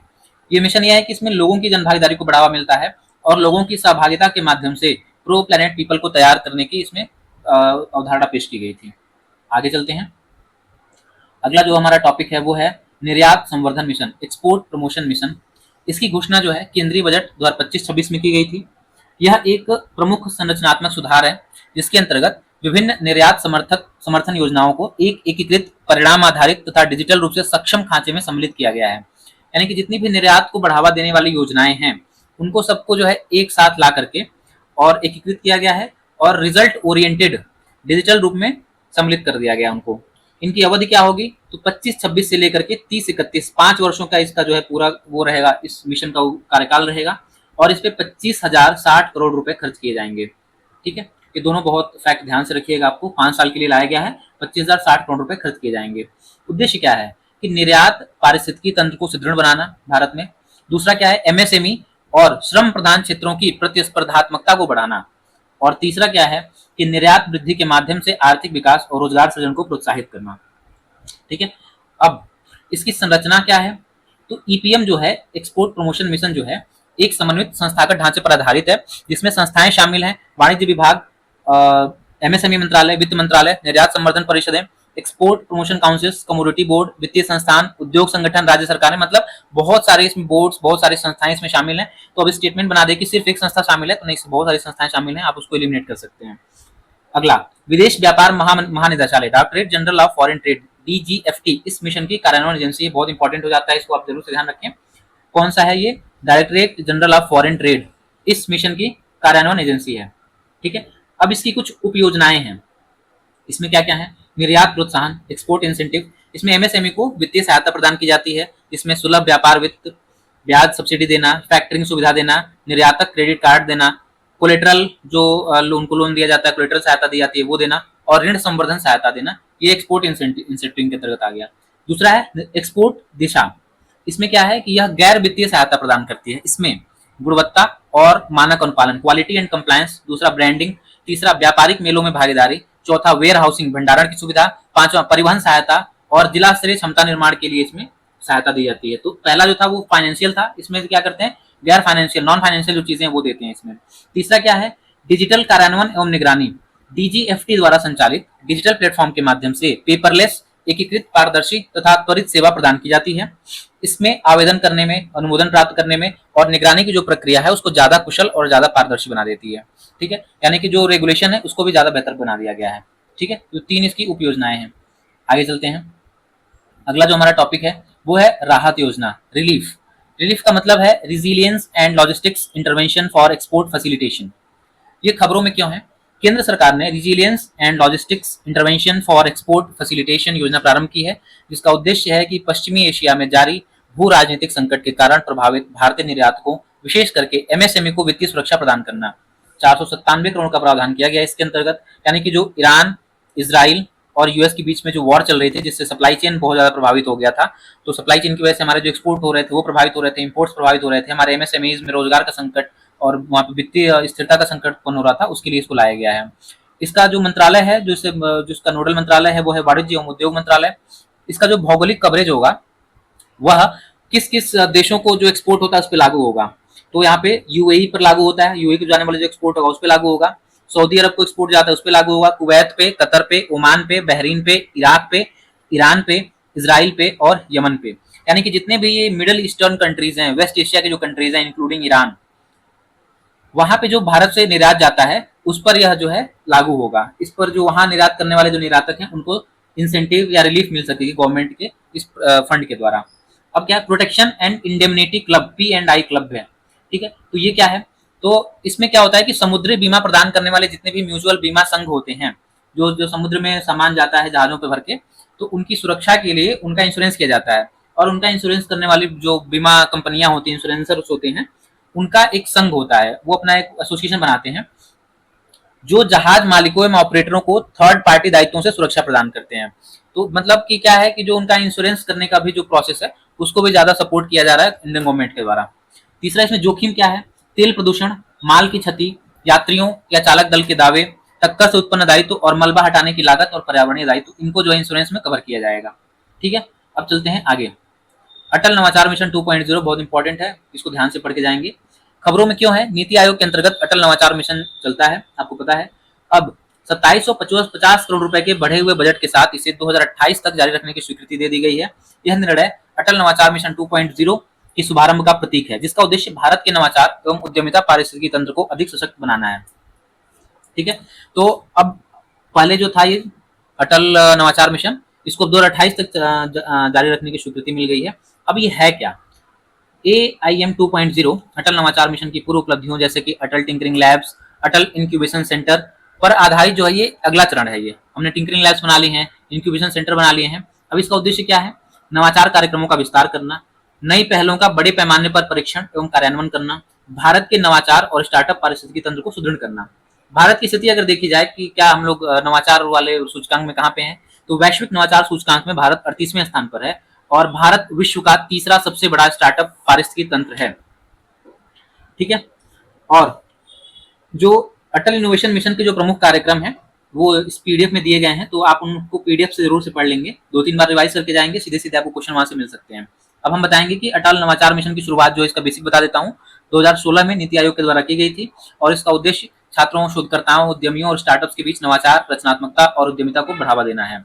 ये मिशन यह है कि इसमें लोगों की जनभागीदारी को बढ़ावा मिलता है और लोगों की सहभागिता के माध्यम से प्रो प्लैनेट पीपल को तैयार करने की इसमें अवधारणा पेश की गई थी। आगे चलते हैं। अगला जो हमारा टॉपिक है वो है निर्यात संवर्धन मिशन, एक्सपोर्ट प्रमोशन मिशन। इसकी घोषणा जो है केंद्रीय बजट 2025-26 में की गई थी। यह एक प्रमुख संरचनात्मक सुधार है जिसके अंतर्गत विभिन्न निर्यात समर्थन योजनाओं को एक एकीकृत परिणाम आधारित तथा डिजिटल रूप से सक्षम खांचे में सम्मिलित किया गया है। यानी कि जितनी भी निर्यात को बढ़ावा देने वाली योजनाएं हैं उनको सबको जो है एक साथ ला करके और एकीकृत किया गया है और रिजल्ट ओरिएंटेड डिजिटल रूप में सम्मिलित कर दिया गया उनको। इनकी अवधि क्या होगी, तो 25-26 से लेकर के 30-31 5 वर्षों का इसका जो है पूरा वो रहेगा, इस मिशन का कार्यकाल रहेगा और इस पे 25,060 करोड़ रुपए खर्च किए जाएंगे। ठीक है, ये दोनों बहुत फैक्ट ध्यान से रखिएगा, आपको 5 साल के लिए लाया गया है, 25,060 करोड़ रुपए खर्च किए जाएंगे। उद्देश्य क्या है कि निर्यात पारिस्थितिकी तंत्र को सुदृढ़ बनाना भारत में। दूसरा क्या है, एमएसएमई और श्रम प्रधान क्षेत्रों की प्रतिस्पर्धात्मकता को बढ़ाना। और तीसरा क्या है कि निर्यात वृद्धि के माध्यम से आर्थिक विकास और रोजगार सृजन को प्रोत्साहित करना। ठीक है, अब इसकी संरचना क्या है, तो ईपीएम जो है, एक्सपोर्ट प्रमोशन मिशन जो है, एक समन्वित संस्थागत ढांचे पर आधारित है जिसमें संस्थाएं शामिल हैं, वाणिज्य विभाग, एमएसएमई मंत्रालय, वित्त मंत्रालय, निर्यात संवर्धन परिषदें, export promotion council, commodity board, वित्तीय संस्थान, उद्योग संगठन, राज्य सरकारें, मतलब बहुत सारे इसमें बोर्ड्स, बहुत सारी संस्थाएं इसमें शामिल हैं। तो अब स्टेटमेंट बना दे कि सिर्फ एक संस्था शामिल है तो नहीं, बहुत सारी संस्थाएं शामिल हैं, आप उसको एलिमिनेट कर सकते हैं। अगला, विदेश व्यापार महानिदेशालय, directorate general of foreign trade, DGFT, इस मिशन की कार्यान्वयन एजेंसी, बहुत इंपॉर्टेंट हो जाता है, इसको आप जरूर से ध्यान रखें। कौन सा है ये, directorate general of foreign trade, इस मिशन की कार्यान्वयन एजेंसी है। ठीक है, अब इसकी कुछ उपयोजनाएं हैं। इसमें क्या क्या है, निर्यात प्रोत्साहन, एक्सपोर्ट इंसेंटिव, इसमें एमएसएमई को वित्तीय सहायता प्रदान की जाती है, इसमें सुलभ व्यापार वित्त, ब्याज सब्सिडी देना, फैक्टरिंग सुविधा देना, निर्यातक क्रेडिट कार्ड देना, कोलेटरल जो उनको लोन दिया जाता है, कोलेटरल सहायता दी जाती है वो देना, और ऋण संवर्धन सहायता देना, ये एक्सपोर्ट इंसेंटिव के अंतर्गत आ गया। दूसरा है एक्सपोर्ट दिशा, इसमें क्या है कि यह गैर वित्तीय सहायता प्रदान करती है, इसमें गुणवत्ता और मानक अनुपालन, क्वालिटी एंड कंप्लायंस, दूसरा ब्रांडिंग, तीसरा व्यापारिक मेलों में भागीदारी, चौथा वेयर हाउसिंग भंडारण की सुविधा, पांचवा परिवहन सहायता और जिला स्तरीय क्षमता निर्माण के लिए इसमें सहायता दी जाती है। तो पहला जो था वो फाइनेंशियल था, इसमें क्या करते हैं गैर फाइनेंशियल, नॉन फाइनेंशियल जो चीजें वो देते हैं इसमें। तीसरा क्या है, डिजिटल कार्यान्वयन एवं निगरानी, डीजीएफटी द्वारा संचालित डिजिटल प्लेटफॉर्म के माध्यम से पेपरलेस, एकीकृत, पारदर्शी तथा त्वरित सेवा प्रदान की जाती है। इसमें आवेदन करने में, अनुमोदन प्राप्त करने में और निगरानी की जो प्रक्रिया है उसको ज्यादा कुशल और ज्यादा पारदर्शी बना देती है। ठीक है, यानी कि जो रेगुलेशन है उसको भी ज्यादा बेहतर बना दिया गया है। ठीक है, तो 3 इसकी उपयोजनाएं हैं। आगे चलते हैं। अगला जो हमारा टॉपिक है वो है राहत योजना, रिलीफ। रिलीफ का मतलब है resilience and logistics intervention for export facilitation. ये खबरों में क्यों है, केंद्र सरकार ने resilience and logistics intervention for export facilitation योजना प्रारंभ की है, जिसका उद्देश्य है कि पश्चिमी एशिया में जारी भू राजनीतिक संकट के कारण प्रभावित भारतीय निर्यातकों, विशेष करके एमएसएमई को वित्तीय सुरक्षा प्रदान करना। 497 करोड़ का प्रावधान किया गया इसके अंतर्गत, यानी कि जो ईरान, इजराइल और यूएस के बीच में जो वॉर चल रही थी जिससे सप्लाई चेन बहुत ज्यादा प्रभावित हो गया था, तो सप्लाई चेन की वजह से हमारे जो एक्सपोर्ट हो रहे थे वो प्रभावित हो रहे थे, इंपोर्ट्स प्रभावित हो रहे थे, हमारे एमएसएमईज में रोजगार का संकट और वहाँ पे वित्तीय स्थिरता का संकट उत्पन्न हो रहा था, उसके लिए इसको लाया गया है। इसका जो मंत्रालय है, जिसका नोडल मंत्रालय है वो है वाणिज्य एवं उद्योग मंत्रालय। इसका जो भौगोलिक कवरेज होगा वह किस किस देशों को जो एक्सपोर्ट होता है उस पर लागू होगा। तो यहाँ पे यूएई पर लागू होता है, यूएई को जाने वाले जो एक्सपोर्ट होगा उस पर लागू होगा। सऊदी अरब को एक्सपोर्ट जाता है उस पर लागू होगा, कुवैत पे, कतर पे, ओमान पे, बहरीन पे, इराक पे, ईरान पे, इजराइल पे और यमन पे। यानी कि जितने भी ये मिडिल ईस्टर्न कंट्रीज हैं, वेस्ट एशिया के जो कंट्रीज हैं इंक्लूडिंग ईरान, वहां पे जो भारत से निर्यात जाता है उस पर यह जो है लागू होगा। इस पर जो वहां निर्यात करने वाले जो निर्यातक हैं उनको इंसेंटिव या रिलीफ मिल सकेगी गवर्नमेंट के इस फंड के द्वारा। अब क्या, protection and indemnity club, P&I club है। ठीक है, तो ये क्या है, तो इसमें क्या होता है कि समुद्री बीमा प्रदान करने वाले जितने भी म्यूचुअल बीमा संघ होते हैं, जो जो समुद्र में सामान जाता है जहाजों पे भर के, तो उनकी सुरक्षा के लिए उनका इंश्योरेंस किया जाता है। और उनका इंश्योरेंस करने वाली जो बीमा कंपनियां होती हैं, इंश्योरेंसर्स होते हैं, उनका एक संघ होता है, वो अपना एक एसोसिएशन बनाते हैं जो जहाज मालिकों एवं ऑपरेटरों को थर्ड पार्टी दायित्वों से सुरक्षा प्रदान करते हैं। तो मतलब कि क्या है कि जो उनका इंश्योरेंस करने का भी जो प्रोसेस है उसको भी ज्यादा सपोर्ट किया जा रहा है इंडियन गवर्नमेंट के द्वारा। तीसरा इसमें जोखिम क्या है, तेल प्रदूषण, माल की क्षति, यात्रियों या चालक दल के दावे, टक्कर से उत्पन्न दायित्व और मलबा हटाने की लागत और पर्यावरणीय दायित्व, इनको जो है इंश्योरेंस में कवर किया जाएगा। ठीक है, अब चलते हैं आगे। अटल नवाचार मिशन 2.0 बहुत इंपॉर्टेंट है, इसको ध्यान से पढ़ के जाएंगे। खबरों में क्यों है, नीति आयोग के अंतर्गत अटल नवाचार मिशन चलता है, आपको पता है। अब 2750 करोड़ रुपए के बढ़े हुए बजट के साथ इसे 2028 तक जारी रखने की स्वीकृति दे दी गई है। यह निर्णय अटल नवाचार मिशन 2.0 की शुभारंभ का प्रतीक है, जिसका उद्देश्य भारत के नवाचार एवं उद्यमिता पारिस्थितिकी तंत्र को अधिक सशक्त बनाना है। ठीक है, तो अब पहले जो था ये अटल नवाचार मिशन, इसको 2028 तक जारी रखने की स्वीकृति मिल गई है। अब ये है क्या, AIM 2.0 अटल नवाचार मिशन की पूर्व उपलब्धियों जैसे कि अटल टिंकरिंग लैब्स, अटल इंक्यूबेशन सेंटर पर आधारित जो है ये अगला चरण है। ये हमने टिंकरिंग लैब्स बना ली हैं, इंक्यूबेशन सेंटर बना लिए हैं। अब इसका उद्देश्य क्या है, नवाचार कार्यक्रमों का विस्तार करना, नई पहलों का बड़े पैमाने पर परीक्षण एवं कार्यान्वयन करना, भारत के नवाचार और स्टार्टअप पारिस्थितिकी तंत्र को सुदृढ़ करना। भारत की स्थिति अगर देखी जाए कि क्या हम लोग नवाचार वाले सूचकांक में कहाँ पे हैं, तो वैश्विक नवाचार सूचकांक में भारत 38वें स्थान पर है और भारत विश्व का तीसरा सबसे बड़ा स्टार्टअप पारिस्थितिकी तंत्र है। ठीक है, और जो अटल इनोवेशन मिशन के जो प्रमुख कार्यक्रम है वो इस PDF में दिए गए हैं, तो आप उनको PDF से जरूर से पढ़ लेंगे, 2-3 बार रिवाइज करके जाएंगे, सीधे सीधे आपको क्वेश्चन वहां से मिल सकते हैं। अब हम बताएंगे कि अटल नवाचार मिशन की शुरुआत जो इसका बेसिक बता देता हूँ, 2016 में नीति आयोग के द्वारा की गई थी और इसका उद्देश्य छात्रों, शोधकर्ताओं, उद्यमियों और स्टार्टअप्स के बीच नवाचार, रचनात्मकता और उद्यमिता को बढ़ावा देना है।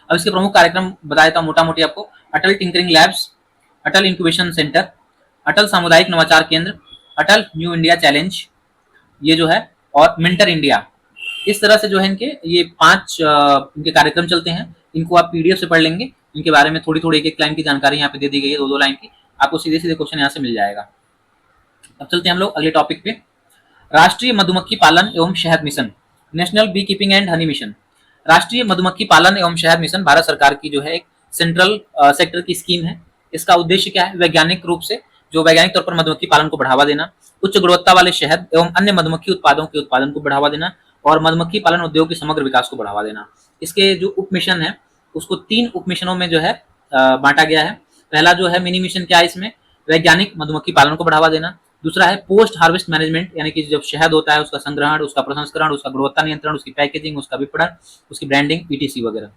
अब इसके प्रमुख कार्यक्रम बता देता हूँ मोटा मोटी आपको, अटल टिंकरिंग लैब्स, अटल इंक्यूबेशन सेंटर, अटल सामुदायिक नवाचार केंद्र, अटल न्यू इंडिया चैलेंज, ये जो है, और मिंटर इंडिया। इस तरह से जो है इनके ये 5 इनके कार्यक्रम चलते हैं। इनको आप PDF से पढ़ लेंगे, इनके बारे में थोड़ी थोड़ी एक लाइन की जानकारी यहाँ पे दे दी गई है, 2-2 लाइन की, आपको सीधे सीधे क्वेश्चन यहाँ से मिल जाएगा। अब चलते हैं हम लोग अगले टॉपिक पे, राष्ट्रीय मधुमक्खी पालन एवं शहद मिशन, national beekeeping and honey mission. राष्ट्रीय मधुमक्खी पालन एवं शहद मिशन भारत सरकार की जो है एक सेंट्रल सेक्टर की स्कीम है। इसका उद्देश्य क्या है, वैज्ञानिक रूप से जो वैज्ञानिक तौर पर मधुमक्खी पालन को बढ़ावा देना, उच्च गुणवत्ता वाले शहद एवं अन्य मधुमक्खी उत्पादों के उत्पादन को बढ़ावा देना और मधुमक्खी पालन उद्योग के समग्र विकास को बढ़ावा देना। इसके जो उप मिशन है उसको 3 उप मिशनों में जो है बांटा गया है। पहला जो है मिनी मिशन क्या है, इसमें वैज्ञानिक मधुमक्खी पालन को बढ़ावा देना। दूसरा है पोस्ट हार्वेस्ट मैनेजमेंट, यानी कि जब शहद होता है उसका संग्रहण, उसका प्रसंस्करण, उसका गुणवत्ता नियंत्रण, उसकी पैकेजिंग, उसका विपणन, उसकी ब्रांडिंग, ETC वगैरह।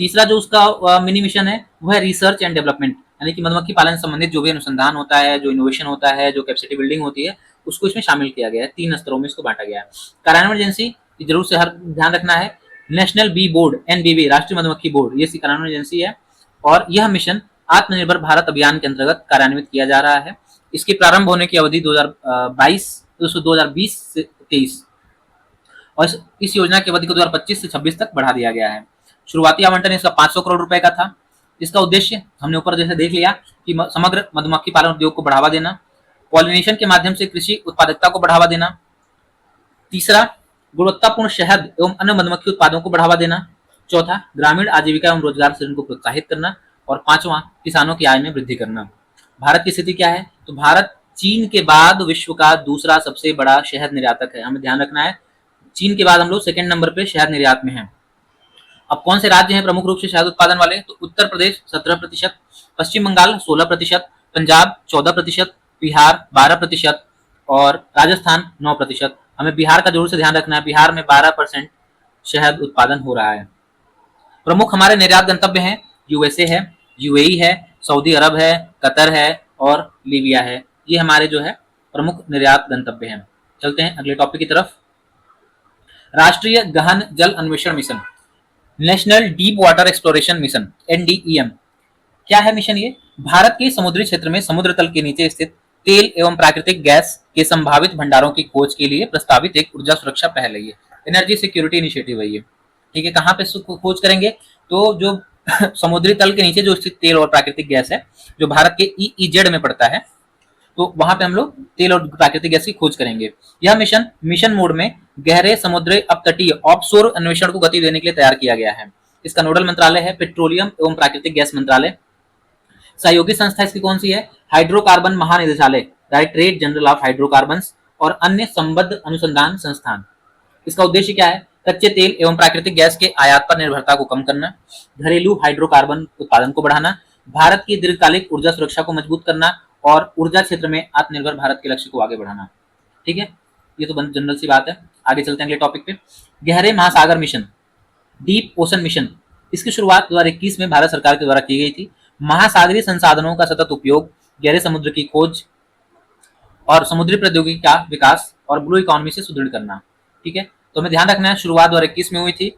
तीसरा जो उसका मिनी मिशन है वो है रिसर्च एंड डेवलपमेंट, यानी कि मधुमक्खी पालन से संबंधित जो भी अनुसंधान होता है, जो इनोवेशन होता है, जो कैपेसिटी बिल्डिंग होती है, उसको इसमें शामिल किया गया है। 3 स्तरों में इसको बांटा गया है। कार्यान्वयन एजेंसी जरूर से हर ध्यान रखना है, नेशनल बी बोर्ड NBB, राष्ट्रीय मधुमक्खी बोर्ड, ये कार्यान्वयन एजेंसी है और यह मिशन आत्मनिर्भर भारत अभियान के अंतर्गत कार्यान्वित किया जा रहा है। इसके प्रारंभ होने की अवधि 2020 से 23 और इस योजना की अवधि को 2025 से 26 तक बढ़ा दिया गया है। शुरुआती आवंटन इसका 500 करोड़ रुपए का था। इसका उद्देश्य हमने ऊपर जैसे देख लिया कि समग्र मधुमक्खी पालन उद्योग को बढ़ावा देना, पॉलिनेशन के माध्यम से कृषि उत्पादकता को बढ़ावा देना, तीसरा गुणवत्तापूर्ण शहद एवं अन्य मधुमक्खी उत्पादों को बढ़ावा देना, चौथा ग्रामीण आजीविका एवं रोजगार सृजन को प्रोत्साहित करना और 5वां किसानों की आय में वृद्धि करना। भारत की स्थिति क्या है, तो भारत चीन के बाद विश्व का दूसरा सबसे बड़ा शहद निर्यातक है। हमें ध्यान रखना है, चीन के बाद हम लोग 2nd नंबर पे शहद निर्यात में हैं। अब कौन से राज्य हैं प्रमुख रूप से शहद उत्पादन वाले, तो उत्तर प्रदेश 17%, पश्चिम बंगाल 16%, पंजाब 14%, बिहार 12% और राजस्थान 9%। हमें बिहार का जरूर से ध्यान रखना है, बिहार में 12% शहद उत्पादन हो रहा है। प्रमुख हमारे निर्यात गंतव्य हैं, USA है, UAE है, सऊदी अरब है, कतर है और लीबिया है। ये हमारे जो है प्रमुख निर्यात गंतव्य हैं। चलते हैं अगले टॉपिक की तरफ, राष्ट्रीय गहन जल अन्वेषण mission, national deep water exploration mission NDEM। क्या है मिशन ये, भारत के समुद्री क्षेत्र में समुद्र तल के नीचे स्थित तेल एवं प्राकृतिक गैस के संभावित भंडारों की खोज के लिए प्रस्तावित एक ऊर्जा सुरक्षा पहल है। ये एनर्जी सिक्योरिटी इनिशिएटिव है ये। ठीक है, कहाँ पे खोज करेंगे, तो जो समुद्री तल के नीचे जो स्थित तेल और प्राकृतिक गैस है जो भारत के EEZ में पड़ता है, तो वहां पे हम लोग तेल और प्राकृतिक गैस की खोज करेंगे। यह मिशन मोड में गहरे समुद्री अपतटीय ऑफशोर अन्वेषण को गति देने के लिए तैयार किया गया है। इसका नोडल मंत्रालय है पेट्रोलियम एवं प्राकृतिक गैस मंत्रालय। सहयोगी संस्था इसकी कौन सी है, हाइड्रोकार्बन महानिदेशालय, डायरेक्टरेट जनरल ऑफ हाइड्रोकार्बन्स और अन्य संबद्ध अनुसंधान संस्थान। इसका उद्देश्य क्या है, कच्चे तेल एवं प्राकृतिक गैस के आयात पर निर्भरता को कम करना, घरेलू हाइड्रोकार्बन उत्पादन को बढ़ाना, भारत की दीर्घकालिक ऊर्जा सुरक्षा को मजबूत करना और ऊर्जा क्षेत्र में आत्मनिर्भर भारत के लक्ष्य को आगे बढ़ाना। ठीक है, ये तो जनरल सी बात है। आगे चलते हैं अगले टॉपिक पे। गहरे महासागर मिशन, डीप ओशन मिशन, इसकी शुरुआत 2021 में भारत सरकार के द्वारा की गई थी। महासागरीय संसाधनों का सतत उपयोग, गहरे समुद्र की खोज और समुद्री प्रौद्योगिकी का विकास और ब्लू इकोनॉमी से सुदृढ़ करना। ठीक है, तो हमें ध्यान रखना है शुरुआत 2021 में हुई थी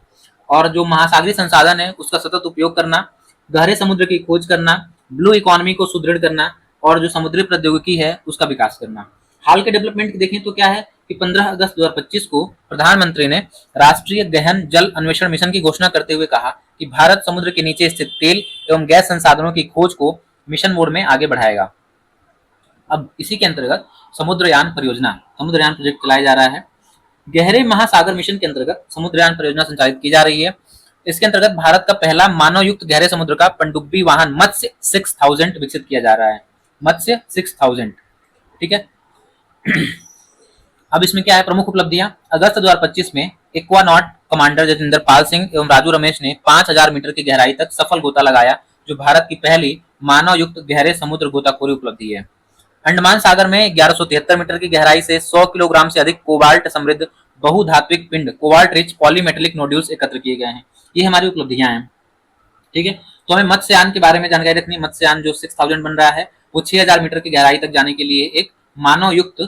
और जो महासागरीय संसाधन है उसका सतत उपयोग करना, गहरे समुद्र की खोज करना, ब्लू इकोनॉमी को सुदृढ़ करना और जो समुद्री प्रौद्योगिकी है उसका विकास करना। हाल के डेवलपमेंट देखें तो क्या है कि 15 अगस्त 2025 को प्रधानमंत्री ने राष्ट्रीय गहन जल अन्वेषण मिशन की घोषणा करते हुए कहा कि भारत समुद्र के नीचे स्थित तेल एवं गैस संसाधनों की खोज को मिशन मोड में आगे बढ़ाएगा। अब इसी के अंतर्गत समुद्रयान प्रोजेक्ट चलाया जा रहा है। गहरे महासागर मिशन के अंतर्गत समुद्रयान परियोजना संचालित की जा रही है। इसके अंतर्गत भारत का पहला मानव युक्त गहरे समुद्र का पनडुब्बी वाहन मत्स्य 6000 विकसित किया जा रहा है। मत्स्य 6000, ठीक है। अब इसमें क्या है प्रमुख उपलब्धियां। अगस्त 2025 में एक्वानॉट कमांडर जतिंदर पाल सिंह एवं राजू रमेश ने 5000 मीटर की गहराई तक सफल गोता लगाया, जो भारत की पहली मानव युक्त गहरे समुद्र गोताखोरी उपलब्धि है। अंडमान सागर में 1173 मीटर की गहराई से 100 किलोग्राम से अधिक कोबाल्ट समृद्ध बहुधात्विक पिंड कोबाल्ट रिच पॉलीमेटेलिक नोड्यूल्स एकत्र किए गए हैं। ये हमारी उपलब्धियां हैं, ठीक है। तो हमें मत्स्ययान के बारे में जानकारी रखनी है। मत्स्ययान जो 6000 बन रहा है वो 6000 मीटर की गहराई तक जाने के लिए एक मानव युक्त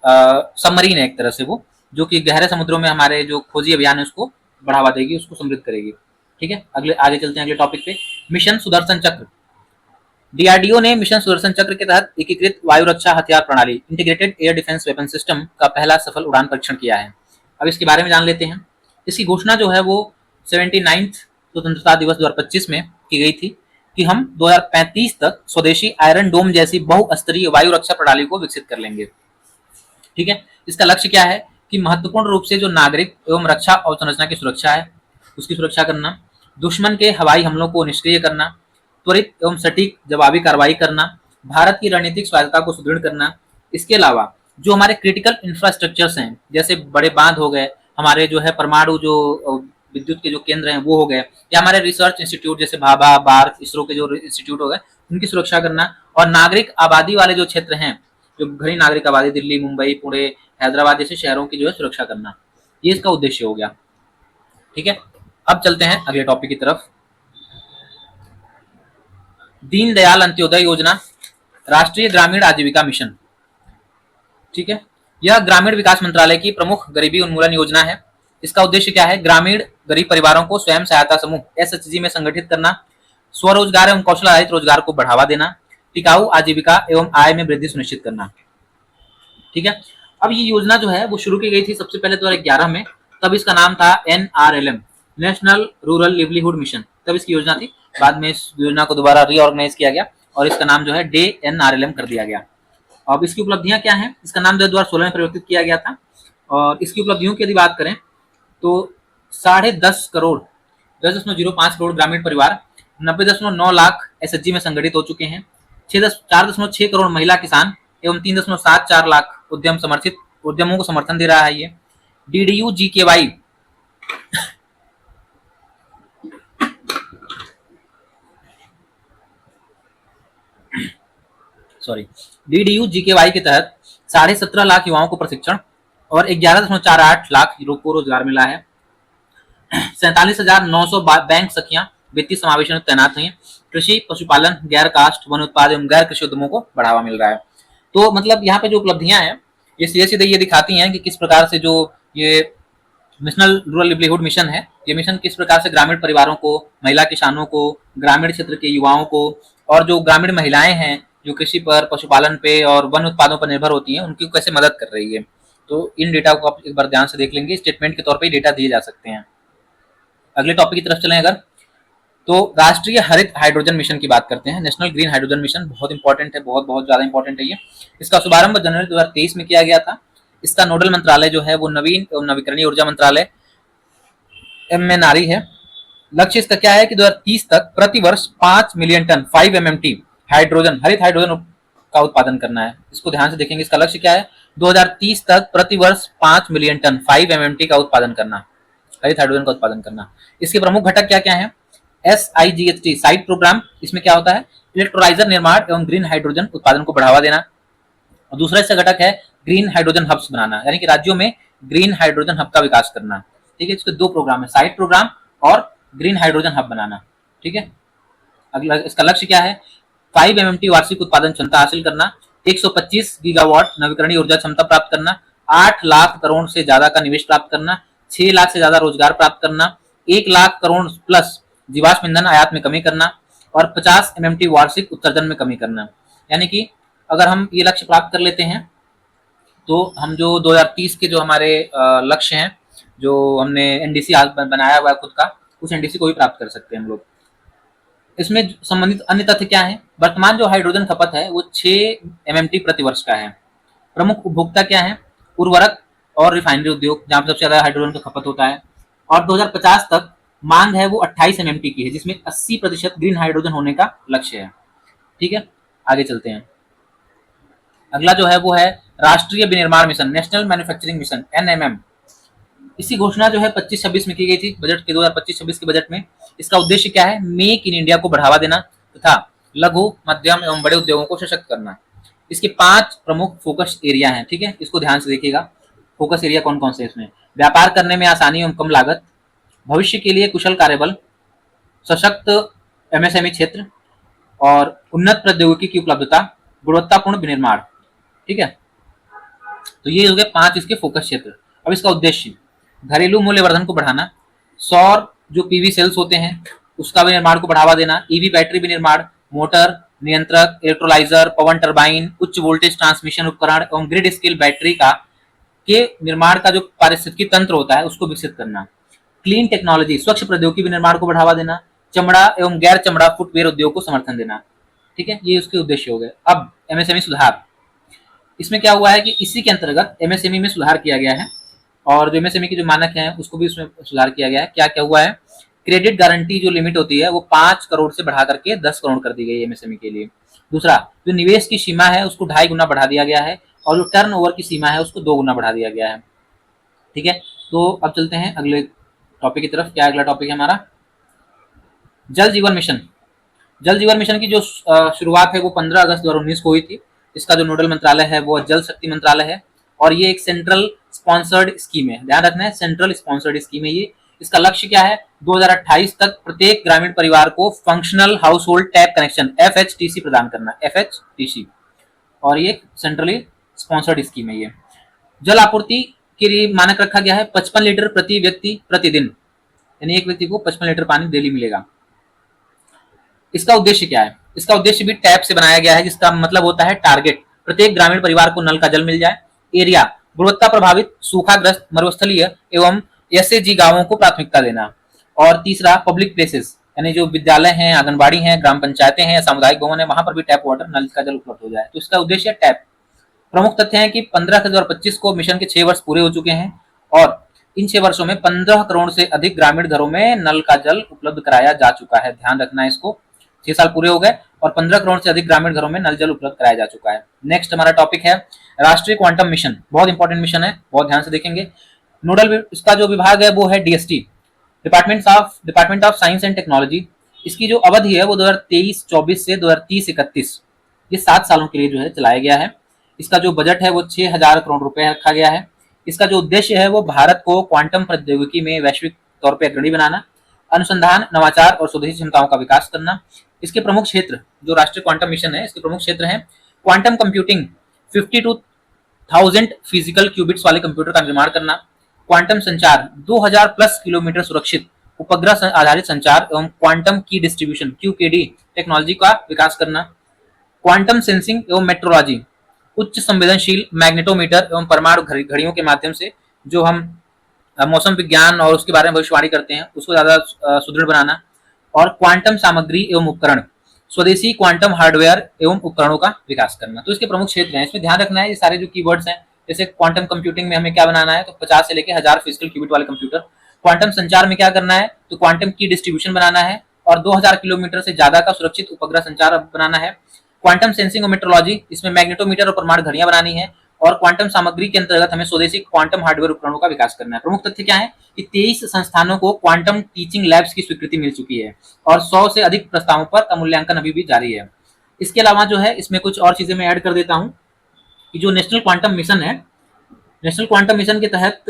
सबमरीन है एक तरह से, वो जो कि गहरे समुद्रों में हमारे जो खोजी अभियान है उसको बढ़ावा देगी, उसको समृद्ध करेगी, ठीक है। आगे चलते हैं अगले टॉपिक पे। मिशन सुदर्शन चक्र। डीआरडीओ ने मिशन सुदर्शन चक्र के तहत एकीकृत वायु रक्षा हथियार प्रणाली integrated air defence weapon system का पहला सफल उड़ान परीक्षण किया है। अब इसके बारे में जान लेते हैं। इसकी घोषणा जो है वो 79th स्वतंत्रता दिवस 2025 में की गई थी कि हम 2035 तक स्वदेशी आयरन डोम जैसी बहुस्तरीय वायु रक्षा प्रणाली को विकसित कर लेंगे, ठीक है। इसका लक्ष्य क्या है कि महत्वपूर्ण रूप से जो नागरिक एवं रक्षा अवसंरचना की सुरक्षा है उसकी सुरक्षा करना, दुश्मन के हवाई हमलों को निष्क्रिय करना, त्वरित एवं सटीक जवाबी कार्रवाई करना, भारत की रणनीतिक स्वायत्तता को सुदृढ़ करना। इसके अलावा जो हमारे क्रिटिकल इंफ्रास्ट्रक्चर्स हैं, जैसे बड़े बांध हो गए, हमारे जो है परमाणु जो विद्युत के जो केंद्र हैं वो हो गए, या हमारे रिसर्च इंस्टीट्यूट जैसे भाभा, बार्क, इसरो के जो इंस्टीट्यूट हो गए उनकी सुरक्षा करना, और नागरिक आबादी वाले जो क्षेत्र हैं, जो घनी नागरिक आबादी, दिल्ली, मुंबई, पुणे, हैदराबाद जैसे शहरों की जो है सुरक्षा करना, ये इसका उद्देश्य हो गया, ठीक है। अब चलते हैं अगले टॉपिक की तरफ। दीनदयाल अंत्योदय योजना, राष्ट्रीय ग्रामीण आजीविका मिशन, ठीक है। यह ग्रामीण विकास मंत्रालय की प्रमुख गरीबी उन्मूलन योजना है। इसका उद्देश्य क्या है? ग्रामीण गरीब परिवारों को स्वयं सहायता समूह एसएचजी में संगठित करना, स्वरोजगार एवं कौशल आधारित रोजगार को बढ़ावा देना, टिकाऊ आजीविका एवं आय में वृद्धि सुनिश्चित करना, ठीक है। अब ये योजना जो है वो शुरू की गई थी सबसे पहले 2011 में, तब इसका नाम था NRLM, national rural livelihood mission, तब इसकी योजना थी। बाद में इस योजना को दोबारा रीऑर्गेनाइज किया गया और इसका नाम जो है DNRLM कर दिया गया। अब इसकी उपलब्धियां क्या हैं? इसका नाम 2016 में परिवर्तित किया गया था और इसकी उपलब्धियों की यदि बात करें तो 10.5 करोड़ 10.05 करोड़ ग्रामीण परिवार 90.9 लाख SHG में संगठित हो चुके हैं। 4.6 करोड़ महिला किसान एवं 3.74 लाख उद्यमों को समर्थन दे रहा है। ये DDU-GKY DDU-GKY के तहत 17.5 लाख युवाओं को प्रशिक्षण और 11.48 लाख को रोजगार मिला है। 47,900 बैंक सखियां वित्तीय समावेशन में तैनात हुई। कृषि, पशुपालन, गैर कास्ट, वन उत्पाद एवं गैर कृषि उद्यमों को बढ़ावा मिल रहा है। तो मतलब यहाँ पे जो उपलब्धियां हैं ये सीधे ये दिखाती हैं कि किस प्रकार से जो ये नेशनल रूरल लिवलीहुड मिशन है, ये मिशन किस प्रकार से ग्रामीण परिवारों को, महिला किसानों को, ग्रामीण क्षेत्र के युवाओं को और जो ग्रामीण महिलाएं हैं जो कृषि पर, पशुपालन पे और वन उत्पादों पर निर्भर होती हैं, उनकी कैसे मदद कर रही है। तो इन डेटा को आप एक बार ध्यान से देख लेंगे, स्टेटमेंट के तौर पर डेटा दिए जा सकते हैं। अगले टॉपिक की तरफ चलें अगर, तो राष्ट्रीय हरित हाइड्रोजन मिशन की बात करते हैं। नेशनल ग्रीन हाइड्रोजन मिशन बहुत इंपॉर्टेंट है, बहुत ज्यादा इंपॉर्टेंट है ये। इसका शुभारंभ जनवरी 2023 में किया गया था। इसका नोडल मंत्रालय जो है वो नवीन एवं नवीकरणीय ऊर्जा मंत्रालय MNRE है। लक्ष्य इसका क्या है कि 2030 तक प्रति वर्ष 5 मिलियन टन 5 MMT हरित हाइड्रोजन का उत्पादन करना है। इसको ध्यान से देखेंगे, इसका लक्ष्य क्या है? 2030 तक प्रति वर्ष 5 मिलियन टन 5 MMT का उत्पादन करना, हरित हाइड्रोजन का उत्पादन करना। इसके प्रमुख घटक क्या क्या है? SIGHT साइट प्रोग्राम, इसमें क्या होता है? इलेक्ट्रोलाइजर निर्माण एवं ग्रीन हाइड्रोजन उत्पादन को बढ़ावा देना। और दूसरा इसका घटक है ग्रीन हाइड्रोजन हब्स बनाना, यानी कि राज्यों में ग्रीन हाइड्रोजन हब का विकास करना। ठीक है, इसके दो प्रोग्राम है, साइड प्रोग्राम और ग्रीन हाइड्रोजन हब बनाना। ठीक है, अगला इसका लक्ष्य क्या है, 5 MMT वार्षिक उत्पादन क्षमता हासिल करना, 125 गीगावाट नवीकरणीय ऊर्जा क्षमता प्राप्त करना, 8 लाख करोड़ से ज्यादा का निवेश प्राप्त करना, 6 लाख से ज्यादा रोजगार प्राप्त करना, 1 लाख करोड़ प्लस जीवाश्म ईंधन आयात में कमी करना और 50 MMT वार्षिक उत्सर्जन में कमी करना। यानी कि अगर हम ये लक्ष्य प्राप्त कर लेते हैं तो हम जो 2030 के जो हमारे लक्ष्य हैं, जो हमने एनडीसी बनाया हुआ है खुद का, उस एनडीसी को भी प्राप्त कर सकते हैं हम लोग। इसमें संबंधित अन्य तथ्य क्या है, वर्तमान जो हाइड्रोजन खपत है वो 6 MMT प्रति वर्ष का है। प्रमुख उपभोक्ता क्या है, उर्वरक और रिफाइनरी उद्योग, जहां पर सबसे ज्यादा हाइड्रोजन का खपत होता है। और 2050 तक मांग है वो 28 MMT की है, जिसमें 80% ग्रीन हाइड्रोजन होने का लक्ष्य है। ठीक है, आगे चलते हैं। अगला जो है वो है राष्ट्रीय विनिर्माण mission, national manufacturing mission, NMM। इसी घोषणा जो है 25-26 में की गई थी, बजट के 2025-26 के बजट में। इसका उद्देश्य क्या है, मेक इन इंडिया को बढ़ावा देना तथा लघु मध्यम एवं बड़े उद्योगों को सशक्त करना। इसके 5 प्रमुख फोकस एरिया हैं। ठीक है, इसको ध्यान से देखिएगा, फोकस एरिया कौन कौन से इसमें, व्यापार करने में आसानी एवं कम लागत, भविष्य के लिए कुशल कार्यबल, सशक्त MSME क्षेत्र और उन्नत प्रौद्योगिकी की उपलब्धता, गुणवत्तापूर्ण विनिर्माण। ठीक है, तो ये हो गए 5 इसके फोकस क्षेत्र। अब इसका उद्देश्य, घरेलू मूल्यवर्धन को बढ़ाना, सौर जो PV सेल्स होते हैं उसका विनिर्माण को बढ़ावा देना, EV बैटरी विनिर्माण, मोटर नियंत्रक, इलेक्ट्रोलाइजर, पवन टरबाइन, उच्च वोल्टेज ट्रांसमिशन उपकरण एवं ग्रिड स्केल बैटरी का के निर्माण का जो पारिस्थितिकी तंत्र होता है उसको विकसित करना, क्लीन टेक्नोलॉजी, स्वच्छ प्रौद्योगिकी विनिर्माण को बढ़ावा देना, चमड़ा एवं गैर चमड़ा फुटवेयर उद्योग को समर्थन देना। ठीक है, ये उसके उद्देश्य हो गए। अब MSME सुधार, इसमें क्या हुआ है कि इसी के अंतर्गत MSME में सुधार किया गया है और जो MSME की जो मानक है उसको भी उसमें सुधार किया गया है। क्या क्या हुआ है, क्रेडिट गारंटी जो लिमिट होती है वो 5 करोड़ से बढ़ा करके 10 करोड़ कर दी गई है MSME के लिए। दूसरा, जो निवेश की सीमा है उसको 2.5 गुना बढ़ा दिया गया है और जो टर्न ओवर की सीमा है उसको 2 गुना बढ़ा दिया गया है। ठीक है, तो अब चलते हैं अगले टॉपिक की तरफ। क्या अगला टॉपिक है हमारा, जल जीवन मिशन। जल जीवन मिशन की जो शुरुआत है वो 15 अगस्त 2019 को हुई थी। इसका जो नोडल मंत्रालय है वो जल शक्ति मंत्रालय है और ये एक सेंट्रल स्पॉन्सर्ड स्कीम है, ध्यान रखना है, सेंट्रल स्पॉन्सर्ड स्कीम है ये। इसका लक्ष्य क्या है, 2028 तक प्रत्येक ग्रामीण परिवार को functional house hold tap connection FHTC प्रदान करना, FHTC, और ये सेंट्रली स्पॉन्सर्ड स्कीम है ये। जल आपूर्ति के लिए मानक रखा गया है 55 लीटर प्रति व्यक्ति प्रतिदिन, यानी एक व्यक्ति को 55 लीटर पानी डेली मिलेगा। इसका उद्देश्य क्या है, इसका उद्देश्य भी टैप से बनाया गया है, जिसका मतलब होता है टारगेट, प्रत्येक ग्रामीण परिवार को नल का जल मिल जाए। एरिया, गुणवत्ता प्रभावित, सूखाग्रस्त, मरुस्थलीय एवं SAG गांवों को प्राथमिकता देना। और तीसरा, पब्लिक प्लेसेस, यानी जो विद्यालय हैं, आंगनबाड़ी हैं, ग्राम पंचायतें हैं, सामुदायिक भवन है, वहां पर भी टैप वाटर, नल का जल उपलब्ध हो जाए। तो इसका उद्देश्य टैप। प्रमुख तथ्य है कि 15 अगस्त 2025 को मिशन के 6 वर्ष पूरे हो चुके हैं और इन 6 वर्षों में 15 करोड़ से अधिक ग्रामीण घरों में नल का जल उपलब्ध कराया जा चुका है। ध्यान रखना है इसको, 6 साल पूरे हो गए और 15 करोड़ से अधिक ग्रामीण घरों में नल जल उपलब्ध कराया जा चुका है। नेक्स्ट हमारा टॉपिक है राष्ट्रीय क्वांटम मिशन, बहुत इंपॉर्टेंट मिशन है, बहुत ध्यान से देखेंगे। नोडल इसका जो विभाग है वो है DST, department of science and technology. इसकी जो अवधि है वो 2023-24 से 2030-31, ये 7 सालों के लिए जो है चलाया गया है। इसका जो बजट है वो 6000 करोड़ रुपए रखा गया है। इसका जो उद्देश्य है वो भारत को क्वांटम प्रौद्योगिकी में वैश्विक तौर पर अग्रणी बनाना, अनुसंधान, नवाचार और स्वदेशी क्षमताओं का विकास करना। इसके प्रमुख क्षेत्र, जो राष्ट्रीय क्वांटम मिशन है इसके प्रमुख क्षेत्र हैं क्वांटम कंप्यूटिंग, 52,000 फिजिकल क्यूबिट्स वाले कंप्यूटर का निर्माण करना, क्वांटम संचार, 2000 प्लस किलोमीटर सुरक्षित उपग्रह आधारित संचार एवं क्वांटम की डिस्ट्रीब्यूशन QKD टेक्नोलॉजी का विकास करना, क्वांटम सेंसिंग एवं मेट्रोलॉजी, उच्च संवेदनशील मैग्नेटोमीटर एवं परमाणु घड़ियों के माध्यम से जो हम मौसम विज्ञान और उसके बारे में भविष्यवाणी करते हैं उसको ज्यादा सुदृढ़ बनाना, और क्वांटम सामग्री एवं उपकरण, स्वदेशी क्वांटम हार्डवेयर एवं उपकरणों का विकास करना। तो इसके प्रमुख क्षेत्र हैं, इसमें ध्यान रखना है ये सारे जो कीवर्ड्स हैं। जैसे क्वांटम कंप्यूटिंग में हमें क्या बनाना है, तो 50 से लेकर 1000 फिजिकल क्यूबिट वाले कंप्यूटर। क्वांटम संचार में क्या करना है, तो क्वांटम की डिस्ट्रीब्यूशन बनाना है और 2000 किलोमीटर से ज्यादा का सुरक्षित उपग्रह संचार बनाना है। क्वांटम सेंसिंग और मेट्रोलॉजी, इसमें मैग्नेटोमीटर और परमाणु घड़ियां बनानी है। और क्वांटम सामग्री के अंतर्गत हमें स्वदेशी क्वांटम हार्डवेयर उपकरणों का विकास करना है। प्रमुख तथ्य क्या है कि 23 संस्थानों को क्वांटम टीचिंग लैब्स की स्वीकृति मिल चुकी है और 100 से अधिक प्रस्तावों पर मूल्यांकन अभी भी जारी है। इसके अलावा जो है इसमें कुछ और चीजें मैं ऐड कर देता हूं कि जो नेशनल क्वांटम मिशन है नेशनल क्वांटम मिशन के तहत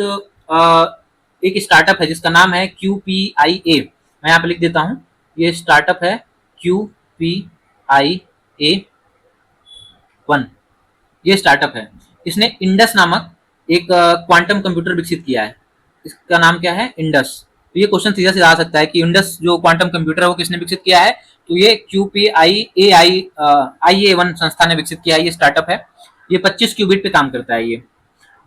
एक स्टार्टअप है जिसका नाम है QPIA। मैं यहाँ पे लिख देता हूँ, ये स्टार्टअप है QPIA 1। ये स्टार्टअप है, इसने इंडस नामक एक क्वांटम कंप्यूटर विकसित किया है। इसका नाम क्या है? इंडस। तो ये क्वेश्चन सीधा सीधा आ सकता है कि इंडस जो क्वांटम कंप्यूटर है वो किसने विकसित किया है? तो ये QPIA1 संस्था ने विकसित किया है। ये स्टार्टअप है, ये 25 क्यूबिट पे काम करता है ये।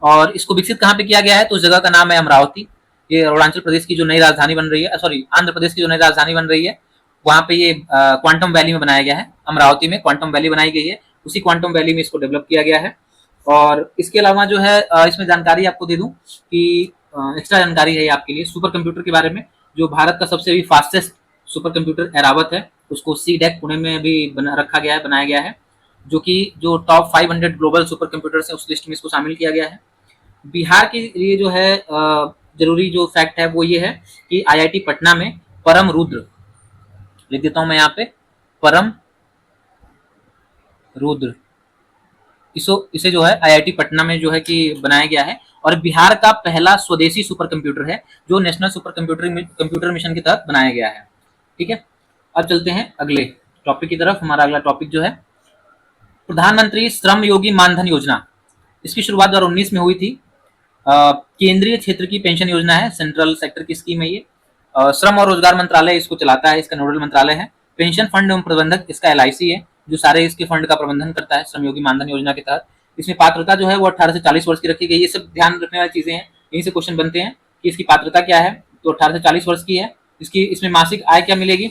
और इसको विकसित कहाँ पे किया गया है? तो उस जगह का नाम है अमरावती। ये अरुणाचल प्रदेश की जो नई राजधानी बन रही है, सॉरी आंध्र प्रदेश की जो नई राजधानी बन रही है, वहाँ पे ये क्वांटम वैली में बनाया गया है। अमरावती में क्वांटम वैली बनाई गई है, उसी क्वांटम वैली में इसको डेवलप किया गया है। और इसके अलावा जो है इसमें जानकारी आपको दे दूं कि एक्स्ट्रा जानकारी है आपके लिए सुपर कंप्यूटर के बारे में। जो भारत का सबसे भी फास्टेस्ट सुपर कंप्यूटर एरावत है, उसको CDEC पुणे में भी बना रखा गया है, बनाया गया है, जो कि जो टॉप 500 ग्लोबल सुपर कंप्यूटर्स है उस लिस्ट में इसको शामिल किया गया है। बिहार के लिए जो है जरूरी जो फैक्ट है वो ये है कि IIT पटना में परम रुद्र, लिख देता हूं मैं यहाँ पे, परम रुद्र, इसे जो है IIT पटना में जो है कि बनाया गया है। और बिहार का पहला स्वदेशी सुपर कंप्यूटर है जो नेशनल सुपर कंप्यूटर मिशन के तहत बनाया गया है। ठीक है, अब चलते हैं अगले टॉपिक की तरफ। हमारा अगला टॉपिक जो है प्रधानमंत्री श्रम योगी मानधन योजना। इसकी शुरुआत 2019 में हुई थी। केंद्रीय क्षेत्र की पेंशन योजना है, सेंट्रल सेक्टर की स्कीम है ये। श्रम और रोजगार मंत्रालय इसको चलाता है, इसका नोडल मंत्रालय है। पेंशन फंड एवं प्रबंधक इसका LIC है, जो सारे इसके फंड का प्रबंधन करता है श्रम योगी मानधन योजना के तहत। इसमें पात्रता जो है वो 18 से 40 वर्ष की रखी गई है। ये सब ध्यान रखने वाली चीजें हैं, यहीं से क्वेश्चन बनते हैं कि इसकी पात्रता क्या है। तो 18 से 40 वर्ष की है। इसमें मासिक आय क्या मिलेगी?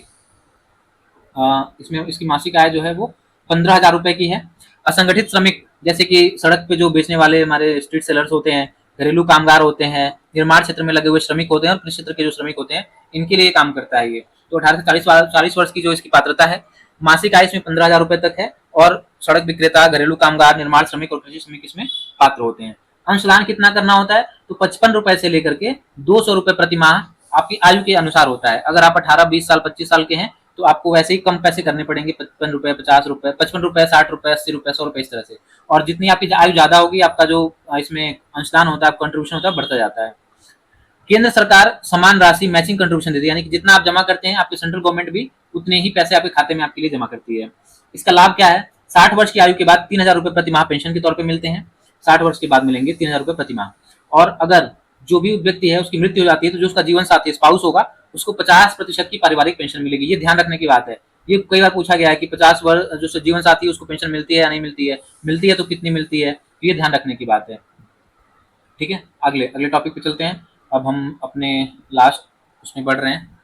इसमें इसकी मासिक आय जो है वो 15,000 रुपए की है। असंगठित श्रमिक, जैसे कि सड़क पे जो बेचने वाले हमारे स्ट्रीट सेलर्स होते हैं, घरेलू कामगार होते हैं, निर्माण क्षेत्र में लगे हुए श्रमिक होते हैं और कृषि क्षेत्र के जो श्रमिक होते हैं, इनके लिए काम करता है ये। तो 18 से 40 वर्ष की जो इसकी पात्रता है, मासिक आय इसमें 15,000 रुपए तक है। और सड़क विक्रेता, घरेलू कामगार, निर्माण श्रमिक और कृषि श्रमिक इसमें पात्र होते हैं। अंशदान कितना करना होता है? तो 55 रुपए से लेकर के 200 रुपए प्रति माह आपकी आयु के अनुसार होता है। अगर आप 18, 20 साल, 25 साल के हैं तो आपको वैसे ही कम पैसे करने पड़ेंगे, 55 रुपए, 50 रुपए, 55 रुपए, 60 रुपए, 80 रुपए, 100 रुपए, इस तरह से। और जितनी आपकी आयु ज्यादा होगी, आपका जो इसमें अंशदान होता है, कंट्रीब्यूशन होता है, बढ़ता जाता है। केंद्र सरकार समान राशि मैचिंग कंट्रीब्यूशन देती है, यानी कि जितना आप जमा करते हैं आपकी सेंट्रल गवर्नमेंट भी उतने ही पैसे आपके खाते में आपके लिए जमा करती है। इसका लाभ क्या है? 60 वर्ष की आयु के बाद 3,000 रुपए प्रति माह पेंशन के तौर पर मिलते हैं। 60 वर्ष के बाद मिलेंगे 3,000 रुपए प्रति माह। और अगर जो भी व्यक्ति है उसकी मृत्यु हो जाती है तो जो उसका जीवन साथी स्पाउस होगा उसको 50% की पारिवारिक पेंशन मिलेगी। ये ध्यान रखने की बात है। ये कई बार पूछा गया है कि 50 वर्ष जो जीवन साथी है उसको पेंशन मिलती है या नहीं मिलती है, मिलती है तो कितनी मिलती है, ये ध्यान रखने की बात है। ठीक है, अगले अगले टॉपिक पे चलते हैं। अब हम अपने लास्ट उसमें बढ़ रहे हैं।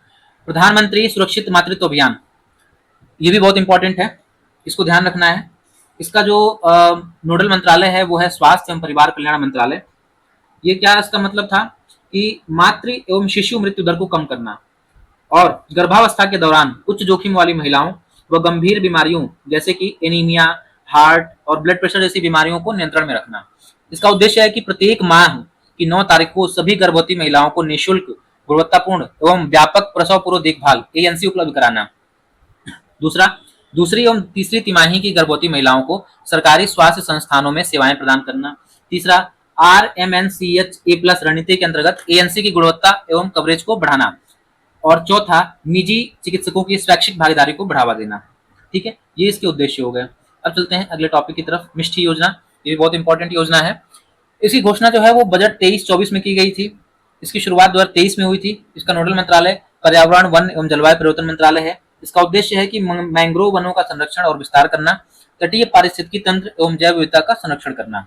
प्रधानमंत्री सुरक्षित मातृत्व अभियान, ये भी बहुत इंपॉर्टेंट है, इसको ध्यान रखना है। इसका जो नोडल मंत्रालय है वो है स्वास्थ्य एवं परिवार कल्याण मंत्रालय। ये क्या इसका मतलब था कि मातृ एवं शिशु मृत्यु दर को कम करना और गर्भावस्था के दौरान उच्च जोखिम वाली महिलाओं व गंभीर बीमारियों जैसे कि एनीमिया, हार्ट और ब्लड प्रेशर जैसी बीमारियों को नियंत्रण में रखना। इसका उद्देश्य है कि प्रत्येक माह की 9 तारीख को सभी गर्भवती महिलाओं को निःशुल्क, गुणवत्तापूर्ण एवं व्यापक प्रसव पूर्व देखभाल ANC उपलब्ध कराना। दूसरा, दूसरी एवं तीसरी तिमाही की गर्भवती महिलाओं को सरकारी स्वास्थ्य संस्थानों में सेवाएं प्रदान करना। तीसरा, RMNCH A+ रणनीति के अंतर्गत ANC की गुणवत्ता एवं कवरेज को बढ़ाना। और चौथा, निजी चिकित्सकों की स्वैच्छिक भागीदारी को बढ़ावा देना। ठीक है, ये इसके उद्देश्य हो गए। अब चलते हैं अगले टॉपिक की तरफ, मिष्टी योजना। ये भी बहुत इंपॉर्टेंट योजना है। इसकी घोषणा जो है वो बजट 23-24 में की गई थी। इसकी शुरुआत 2023 में हुई थी। इसका नोडल मंत्रालय पर्यावरण, वन एवं जलवायु परिवर्तन मंत्रालय है। इसका उद्देश्य है कि मैंग्रोव वनों का संरक्षण और विस्तार करना, तटीय पारिस्थितिकी तंत्र एवं जैव विविधता का संरक्षण करना,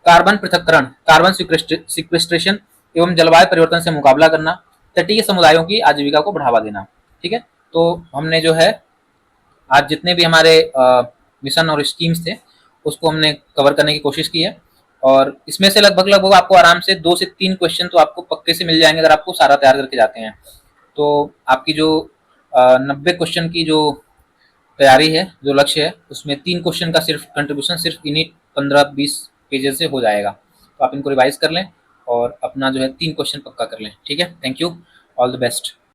कार्बन पृथक्करण, कार्बन सिक्वेस्ट्रेशन एवं जलवायु परिवर्तन से मुकाबला करना, तटीय समुदायों की आजीविका को बढ़ावा देना। ठीक है, तो हमने जो है आज जितने भी हमारे मिशन और स्कीम्स थे उसको हमने कवर करने की कोशिश की है। और इसमें से लगभग लगभग आपको आराम से 2 से 3 क्वेश्चन तो आपको पक्के से मिल जाएंगे अगर आपको सारा तैयार करके जाते हैं। तो आपकी जो 90 क्वेश्चन की जो तैयारी है, जो लक्ष्य है, उसमें 3 क्वेश्चन का सिर्फ कंट्रीब्यूशन सिर्फ इन्हीं 15-20 पेजेस से हो जाएगा। तो आप इनको रिवाइज कर लें और अपना जो है 3 क्वेश्चन पक्का कर लें। ठीक है, thank you, all the best.